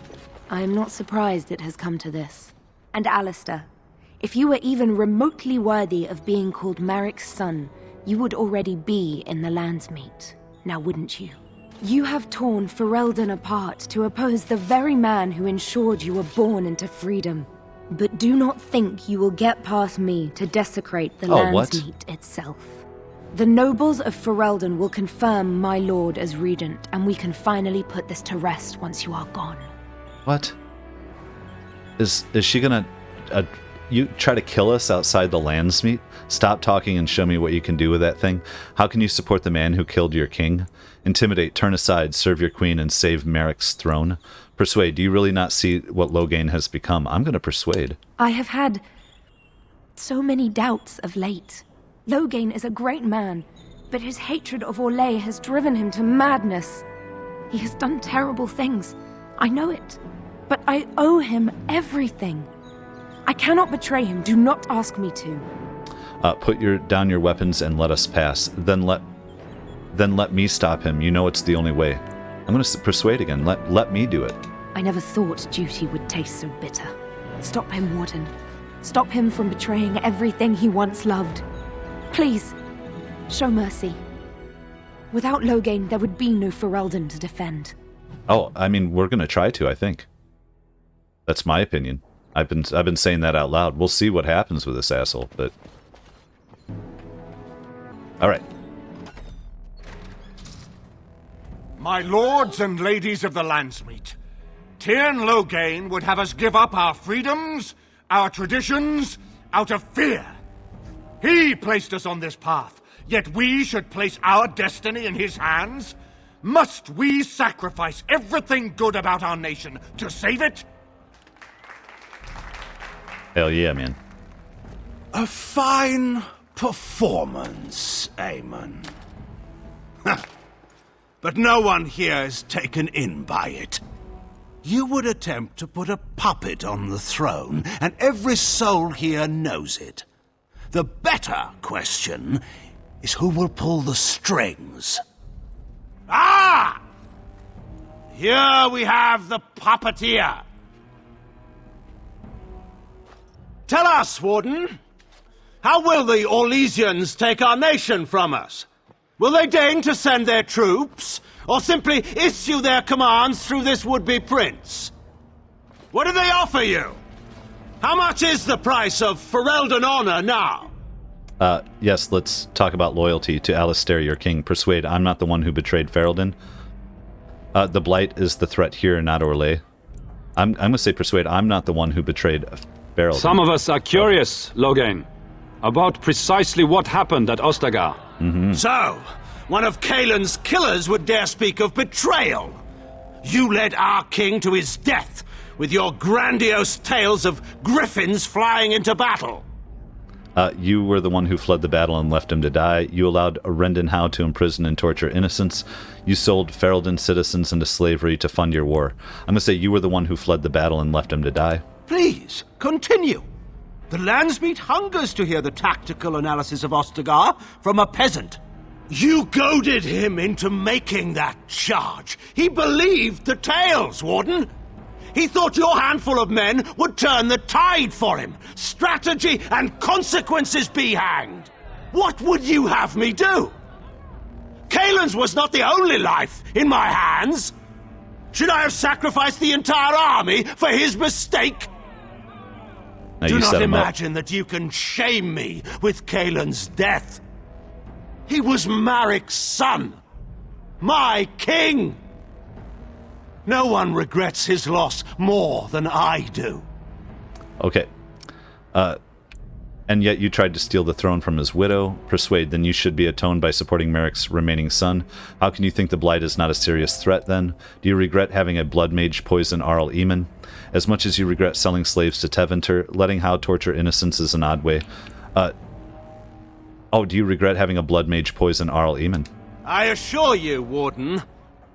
I am not surprised it has come to this. And Alistair, if you were even remotely worthy of being called Merrick's son, you would already be in the Landsmeet, now wouldn't you? You have torn Ferelden apart to oppose the very man who ensured you were born into freedom. But do not think you will get past me to desecrate the Landsmeet itself. The nobles of Ferelden will confirm my lord as regent, and we can finally put this to rest once you are gone. What? Is she gonna... you try to kill us outside the Landsmeet? Stop talking and show me what you can do with that thing. How can you support the man who killed your king? Intimidate, turn aside, serve your queen, and save Merrick's throne? Persuade, do you really not see what Loghain has become? I'm gonna persuade. I have had so many doubts of late. Loghain is a great man, but his hatred of Orlais has driven him to madness. He has done terrible things. I know it. But I owe him everything. I cannot betray him. Do not ask me to. Put down your weapons and let us pass. Then let me stop him. You know it's the only way. I'm going to persuade again. Let me do it. I never thought duty would taste so bitter. Stop him, Warden. Stop him from betraying everything he once loved. Please, show mercy. Without Loghain, there would be no Ferelden to defend. Oh, I mean, we're going to try to, I think. That's my opinion. I've been saying that out loud. We'll see what happens with this asshole, but... Alright. My lords and ladies of the Landsmeet, Tyrn Loghain would have us give up our freedoms, our traditions, out of fear. He placed us on this path, yet we should place our destiny in his hands? Must we sacrifice everything good about our nation to save it? Hell yeah, man. A fine performance, Aemon. But no one here is taken in by it. You would attempt to put a puppet on the throne, and every soul here knows it. The better question is who will pull the strings. Ah! Here we have the puppeteer. Tell us, Warden, how will the Orlesians take our nation from us? Will they deign to send their troops, or simply issue their commands through this would-be prince? What do they offer you? How much is the price of Ferelden honor now? Yes, let's talk about loyalty to Alistair, your king. Persuade, I'm not the one who betrayed Ferelden. The Blight is the threat here, not Orlais. I'm going to say persuade, I'm not the one who betrayed Ferelden. Some of us are curious, Loghain, about precisely what happened at Ostagar. So, one of Kaelin's killers would dare speak of betrayal. You led our king to his death with your grandiose tales of griffins flying into battle. You were the one who fled the battle and left him to die. You allowed Arendon Howe to imprison and torture innocents. You sold Ferelden citizens into slavery to fund your war. I'm going to say you were the one who fled the battle and left him to die. Please, continue. The Landsmeet hungers to hear the tactical analysis of Ostagar from a peasant. You goaded him into making that charge. He believed the tales, Warden. He thought your handful of men would turn the tide for him. Strategy and consequences be hanged. What would you have me do? Kaelin's was not the only life in my hands. Should I have sacrificed the entire army for his mistake? Now Do you not set him up. imagine that you can shame me with Kaelin's death. He was Marik's son. My king. No one regrets his loss more than I do. Okay. And yet you tried to steal the throne from his widow. Persuade, then you should be atoned by supporting Merrick's remaining son. How can you think the Blight is not a serious threat, then? Do you regret having a blood mage poison Arl Eamon? As much as you regret selling slaves to Tevinter, letting Howe torture innocents is an odd way. Do you regret having a blood mage poison Arl Eamon? I assure you, Warden,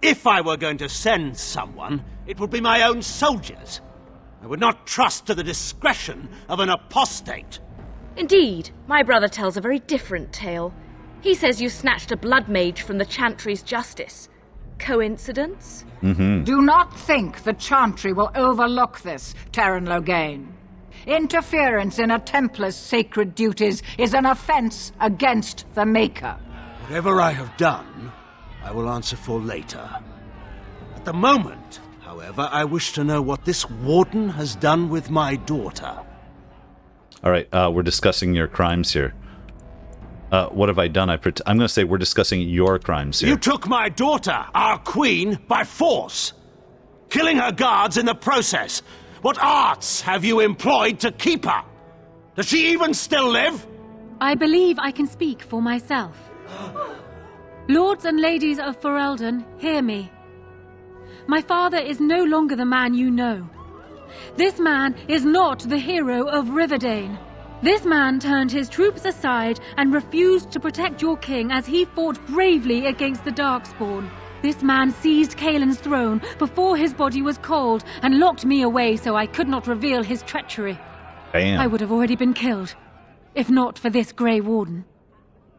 if I were going to send someone, it would be my own soldiers. I would not trust to the discretion of an apostate. Indeed, my brother tells a very different tale. He says you snatched a blood mage from the Chantry's justice. Coincidence? Do not think the Chantry will overlook this, Terran Logain. Interference in a Templar's sacred duties is an offense against the Maker. Whatever I have done, I will answer for later. At the moment, however, I wish to know what this Warden has done with my daughter. All right, we're discussing your crimes here. What have I done? I'm going to say we're discussing your crimes here. You took my daughter, our queen, by force, killing her guards in the process. What arts have you employed to keep her? Does she even still live? I believe I can speak for myself. Lords and ladies of Ferelden, hear me. My father is no longer the man you know. This man is not the hero of Riverdane. This man turned his troops aside and refused to protect your king as he fought bravely against the Darkspawn. This man seized Kaelin's throne before his body was cold and locked me away so I could not reveal his treachery. Damn. I would have already been killed, if not for this Grey Warden.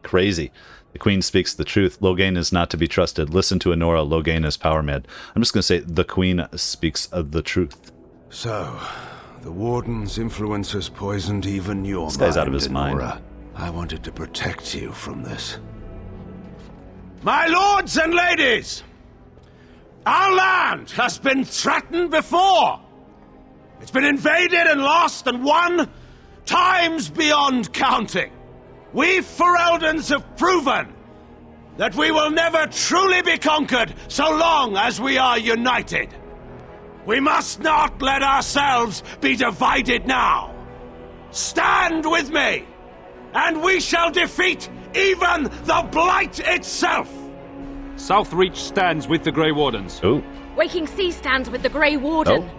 Crazy. The Queen speaks the truth. Logain is not to be trusted. Listen to Enora. Logain is power mad. I'm just going to say the Queen speaks the truth. So, the Warden's influence has poisoned even your This guy's out of his Enora. mind. I wanted to protect you from this. My lords and ladies, our land has been threatened before. It's been invaded and lost and won times beyond counting. We Fereldans have proven that we will never truly be conquered so long as we are united. We must not let ourselves be divided now. Stand with me, and we shall defeat even the Blight itself! Southreach stands with the Grey Wardens. Oh. Waking Sea stands with the Grey Warden.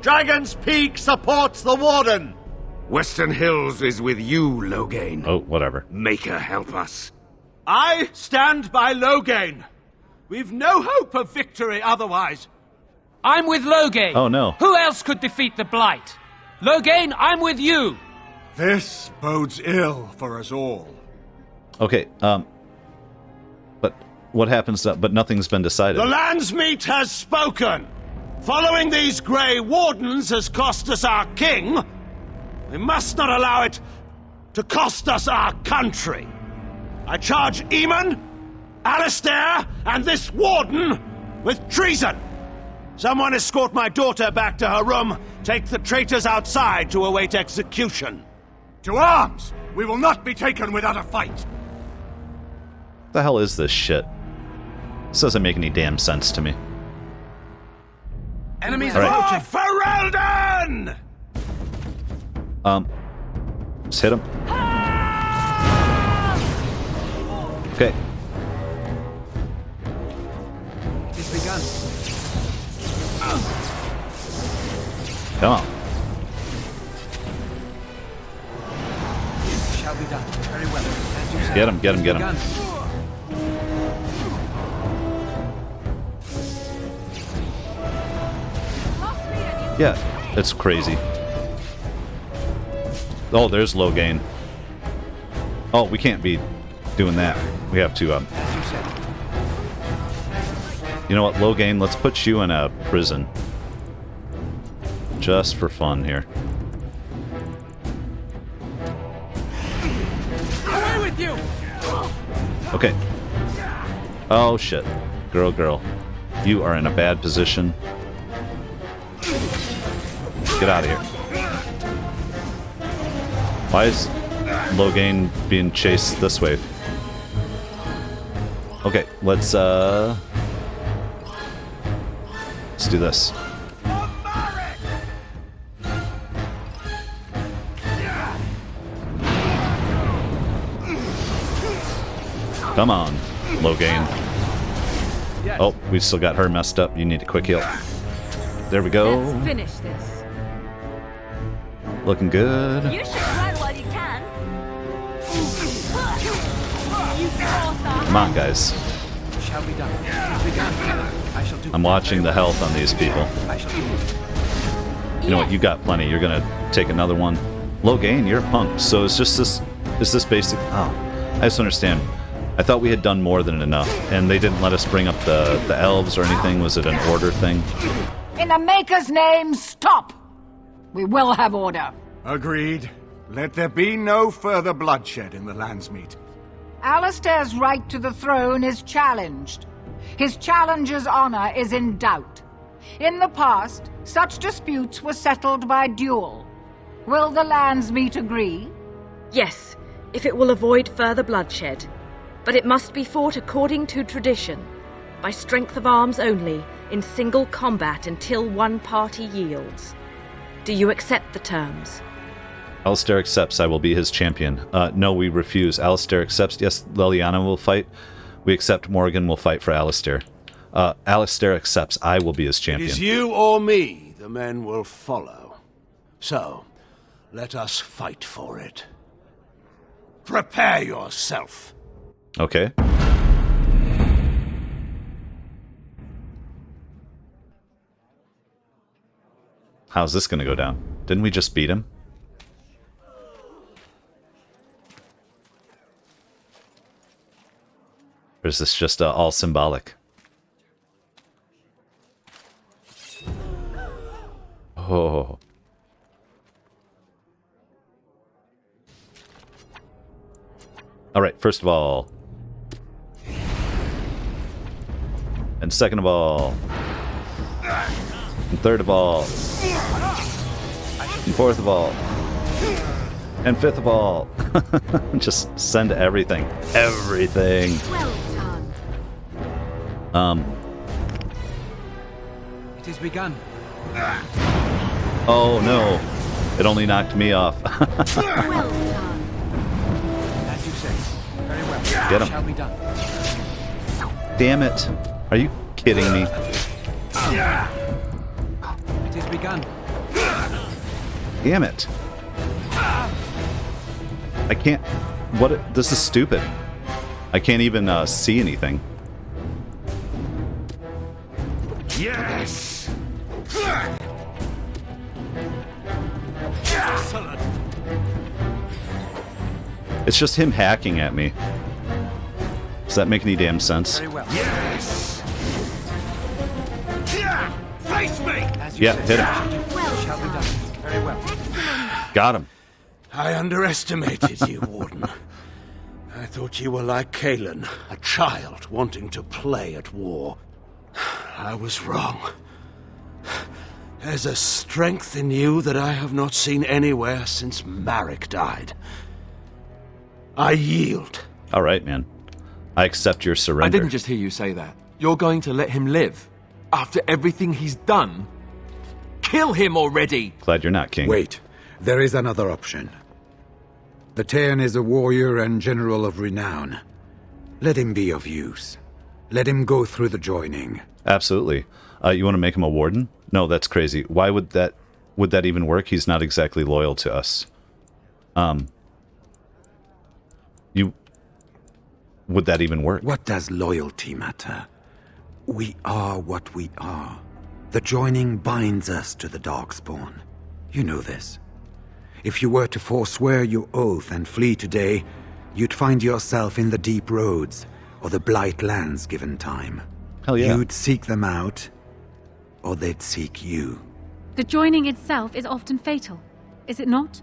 Dragon's Peak supports the Warden! Western Hills is with you, Logain. Oh, whatever. Maker help us. I stand by Logain. We've no hope of victory otherwise. I'm with Logain. Oh, no. Who else could defeat the Blight? Logain, I'm with you. This bodes ill for us all. Okay, but what happens, but nothing's been decided. The Landsmeet has spoken. Following these Grey Wardens has cost us our king. We must not allow it to cost us our country. I charge Eamon, Alistair, and this Warden with treason. Someone escort my daughter back to her room. Take the traitors outside to await execution. To arms! We will not be taken without a fight. What the hell is this shit? This doesn't make any damn sense to me. Enemies approaching. For Ferelden! Just hit him. Okay. It's begun. Come on. Shall be done. Very well. As you said. Get him, get him, get him. Yeah, it's crazy. Oh, there's Logain. Oh, we can't be doing that. We have to, You know what, Logain, let's put you in a prison. Just for fun here. Away with you! Okay. Oh, shit. Girl. You are in a bad position. Get out of here. Why is Logain being chased this way? Okay, let's do this. Come on, Logain. Oh, we still got her messed up. You need a quick heal. There we go. Let's finish this. Looking good. You should run while you can. Come on, guys. Shall be done. I shall do. I'm watching the health on these people. I shall do. You know what? You got plenty. You're gonna take another one. Logain, you're a punk. So it's just this. Is this basic? Oh, I just understand. I thought we had done more than enough, and they didn't let us bring up the elves or anything. Was it an order thing? In the Maker's name, stop! We will have order. Agreed. Let there be no further bloodshed in the Landsmeet. Alistair's right to the throne is challenged. His challenger's honor is in doubt. In the past, such disputes were settled by duel. Will the Landsmeet agree? Yes, if it will avoid further bloodshed. But it must be fought according to tradition, by strength of arms only, in single combat until one party yields. Do you accept the terms? Alistair accepts. I will be his champion. No, we refuse. Alistair accepts. Yes, Liliana will fight. We accept. Morgan will fight for Alistair. Alistair accepts. I will be his It champion. is you or me the men will follow. So, let us fight for it. Prepare yourself. Okay. How's this going to go down? Didn't we just beat him? Or is this just all symbolic? Oh. Alright, first of all. And second of all. And third of all. And fourth of all. And fifth of all. Just send everything. Everything. Well done. It is begun. Oh no. It only knocked me off. Well done. As you say. Very well. Get him. Shall be done. Damn it. Are you kidding me? It is begun. Damn it. I can't... What? This is stupid. I can't even see anything. Yes! It's just him hacking at me. Does that make any damn sense? Very well. Yes! Face me! Yeah, hit him. Shall be done. Very well. Got him. I underestimated you, Warden. I thought you were like Kalen, a child wanting to play at war. I was wrong. There's a strength in you that I have not seen anywhere since Marek died. I yield. All right, man. I accept your surrender. I didn't just hear you say that. You're going to let him live? After everything he's done? Kill him already! Glad you're not king. Wait. There is another option. The Tairn is a warrior and general of renown. Let him be of use. Let him go through the joining. Absolutely. You want to make him a warden? No, that's crazy. Why would that even work? He's not exactly loyal to us. Would that even work? What does loyalty matter? We are what we are. The joining binds us to the Darkspawn. You know this. If you were to forswear your oath and flee today, you'd find yourself in the deep roads or the blight lands given time. Hell yeah. You'd seek them out, or they'd seek you. The joining itself is often fatal, is it not?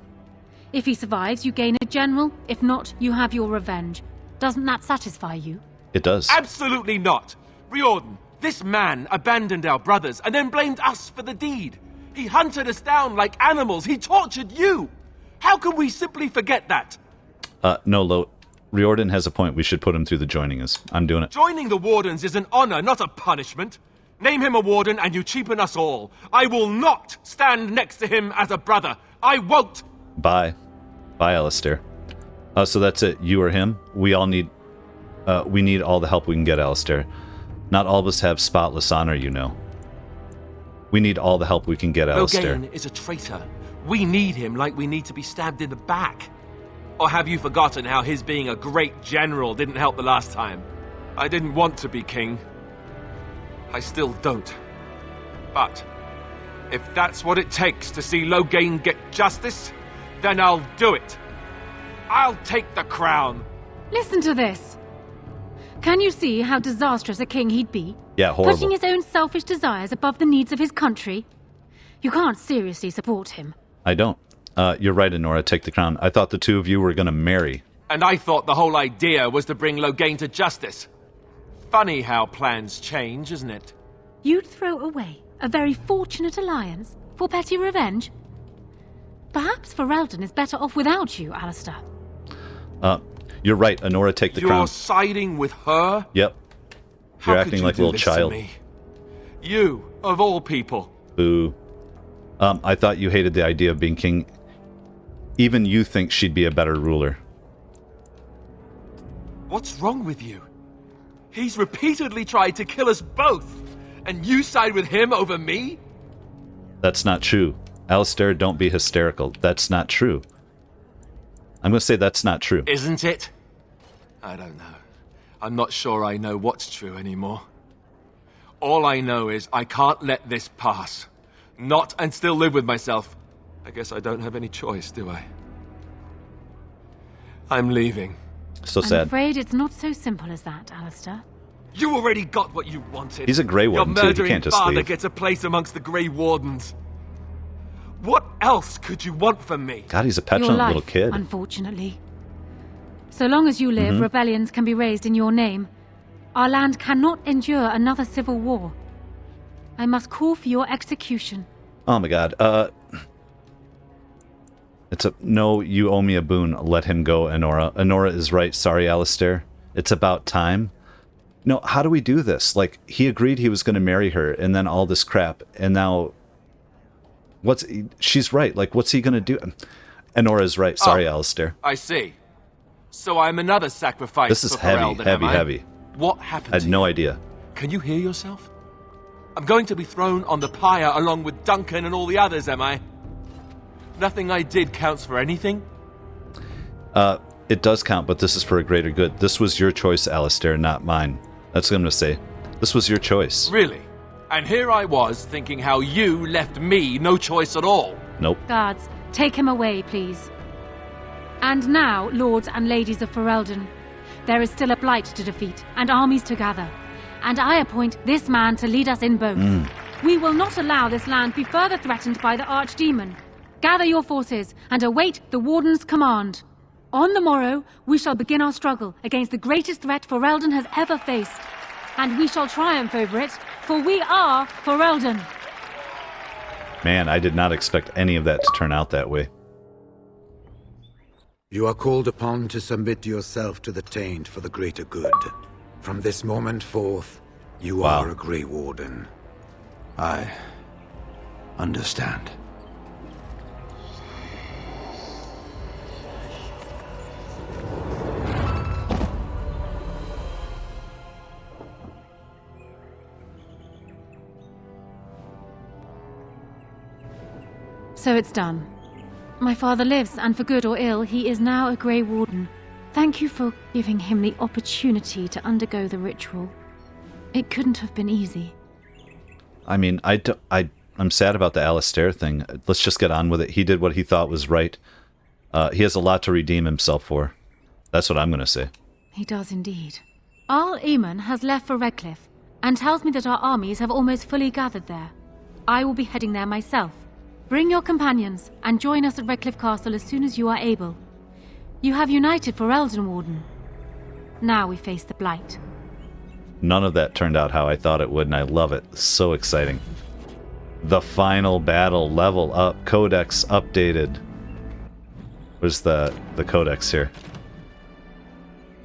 If he survives, you gain a general. If not, you have your revenge. Doesn't that satisfy you? It does. Absolutely not! Riordan, this man abandoned our brothers and then blamed us for the deed. He hunted us down like animals. He tortured you. How can we simply forget that? No, Riordan has a point. We should put him through the joining. I'm doing it. Joining the Wardens is an honor, not a punishment. Name him a Warden and you cheapen us all. I will not stand next to him as a brother. I won't. Bye. Bye, Alistair. So that's it. You or him? We all need... We need all the help we can get, Alistair. Not all of us have spotless honor, you know. We need all the help we can get, Alistair. Logain is a traitor. We need him like we need to be stabbed in the back. Or have you forgotten how his being a great general didn't help the last time? I didn't want to be king. I still don't. But if that's what it takes to see Logain get justice, then I'll do it. I'll take the crown. Listen to this. Can you see how disastrous a king he'd be? Yeah, horrible. Putting his own selfish desires above the needs of his country? You can't seriously support him. I don't. You're right, Enora, take the crown. I thought the two of you were gonna marry. And I thought the whole idea was to bring Logain to justice. Funny how plans change, isn't it? You'd throw away a very fortunate alliance for petty revenge? Perhaps Ferelden is better off without you, Alistair. You're right, Enora, take the crown. You're siding with her? Yep. How You're could acting you like a do little this child. to me? You, of all people. Boo. I thought you hated the idea of being king. Even you think she'd be a better ruler. What's wrong with you? He's repeatedly tried to kill us both, and you side with him over me? That's not true. Alistair, don't be hysterical. That's not true. I'm going to say that's not true. Isn't it? I don't know. I'm not sure I know what's true anymore. All I know is I can't let this pass. Not and still live with myself. I guess I don't have any choice, do I? I'm leaving. So I'm sad. afraid it's not so simple as that, Alistair. You already got what you wanted. He's a Grey Warden, too. Your He murdering can't just father leave. gets a place amongst the Grey Wardens. What else could you want from me? God, he's a Your petulant life, little kid. unfortunately. So long as you live, Mhm. rebellions can be raised in your name. Our land cannot endure another civil war. I must call for your execution. Oh my god. It's a... No, you owe me a boon. Let him go, Enora. Enora is right. Sorry, Alistair. It's about time. No, how do we do this? Like, he agreed he was going to marry her, and then all this crap, and now... She's right. Like, what's he going to do? Enora's right. Sorry, Alistair. I see. So I'm another sacrifice This is for heavy, Ferelden, heavy, am I? heavy. What happened I had to no you? idea. Can you hear yourself? I'm going to be thrown on the pyre along with Duncan and all the others, am I? Nothing I did counts for anything? It does count, but this is for a greater good. This was your choice, Alistair, not mine. That's what I'm going to say. This was your choice. Really? And here I was thinking how you left me no choice at all. Nope. Guards, take him away, please. And now, lords and ladies of Ferelden, there is still a blight to defeat and armies to gather. And I appoint this man to lead us in both. We will not allow this land be further threatened by the archdemon. Gather your forces and await the Warden's command. On the morrow, we shall begin our struggle against the greatest threat Ferelden has ever faced. And we shall triumph over it, for we are Ferelden. Man, I did not expect any of that to turn out that way. You are called upon to submit yourself to the Taint for the greater good. From this moment forth, you are a Grey Warden. I understand. So it's done. My father lives, and for good or ill, he is now a Grey Warden. Thank you for giving him the opportunity to undergo the ritual. It couldn't have been easy. I mean, I'm sad about the Alistair thing. Let's just get on with it. He did what he thought was right. He has a lot to redeem himself for. That's what I'm going to say. He does indeed. Arl Eamon has left for Redcliffe, and tells me that our armies have almost fully gathered there. I will be heading there myself. Bring your companions, and join us at Redcliffe Castle as soon as you are able. You have united for Elden Warden. Now we face the Blight. None of that turned out how I thought it would, and I love it. So exciting. The final battle, level up, codex updated. Where's the codex here?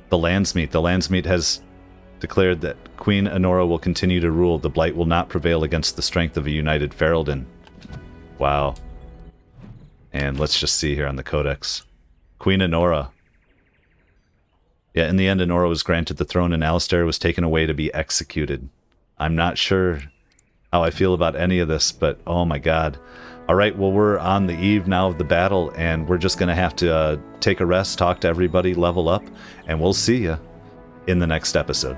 The Landsmeet. The Landsmeet has declared that Queen Enora will continue to rule. The Blight will not prevail against the strength of a united Ferelden. Wow. And let's just see here on the codex. Queen Enora. Yeah, in the end, Enora was granted the throne and Alistair was taken away to be executed. I'm not sure how I feel about any of this, but oh my god. All right, well, we're on the eve now of the battle, and we're just going to have to take a rest, talk to everybody, level up, and we'll see you in the next episode.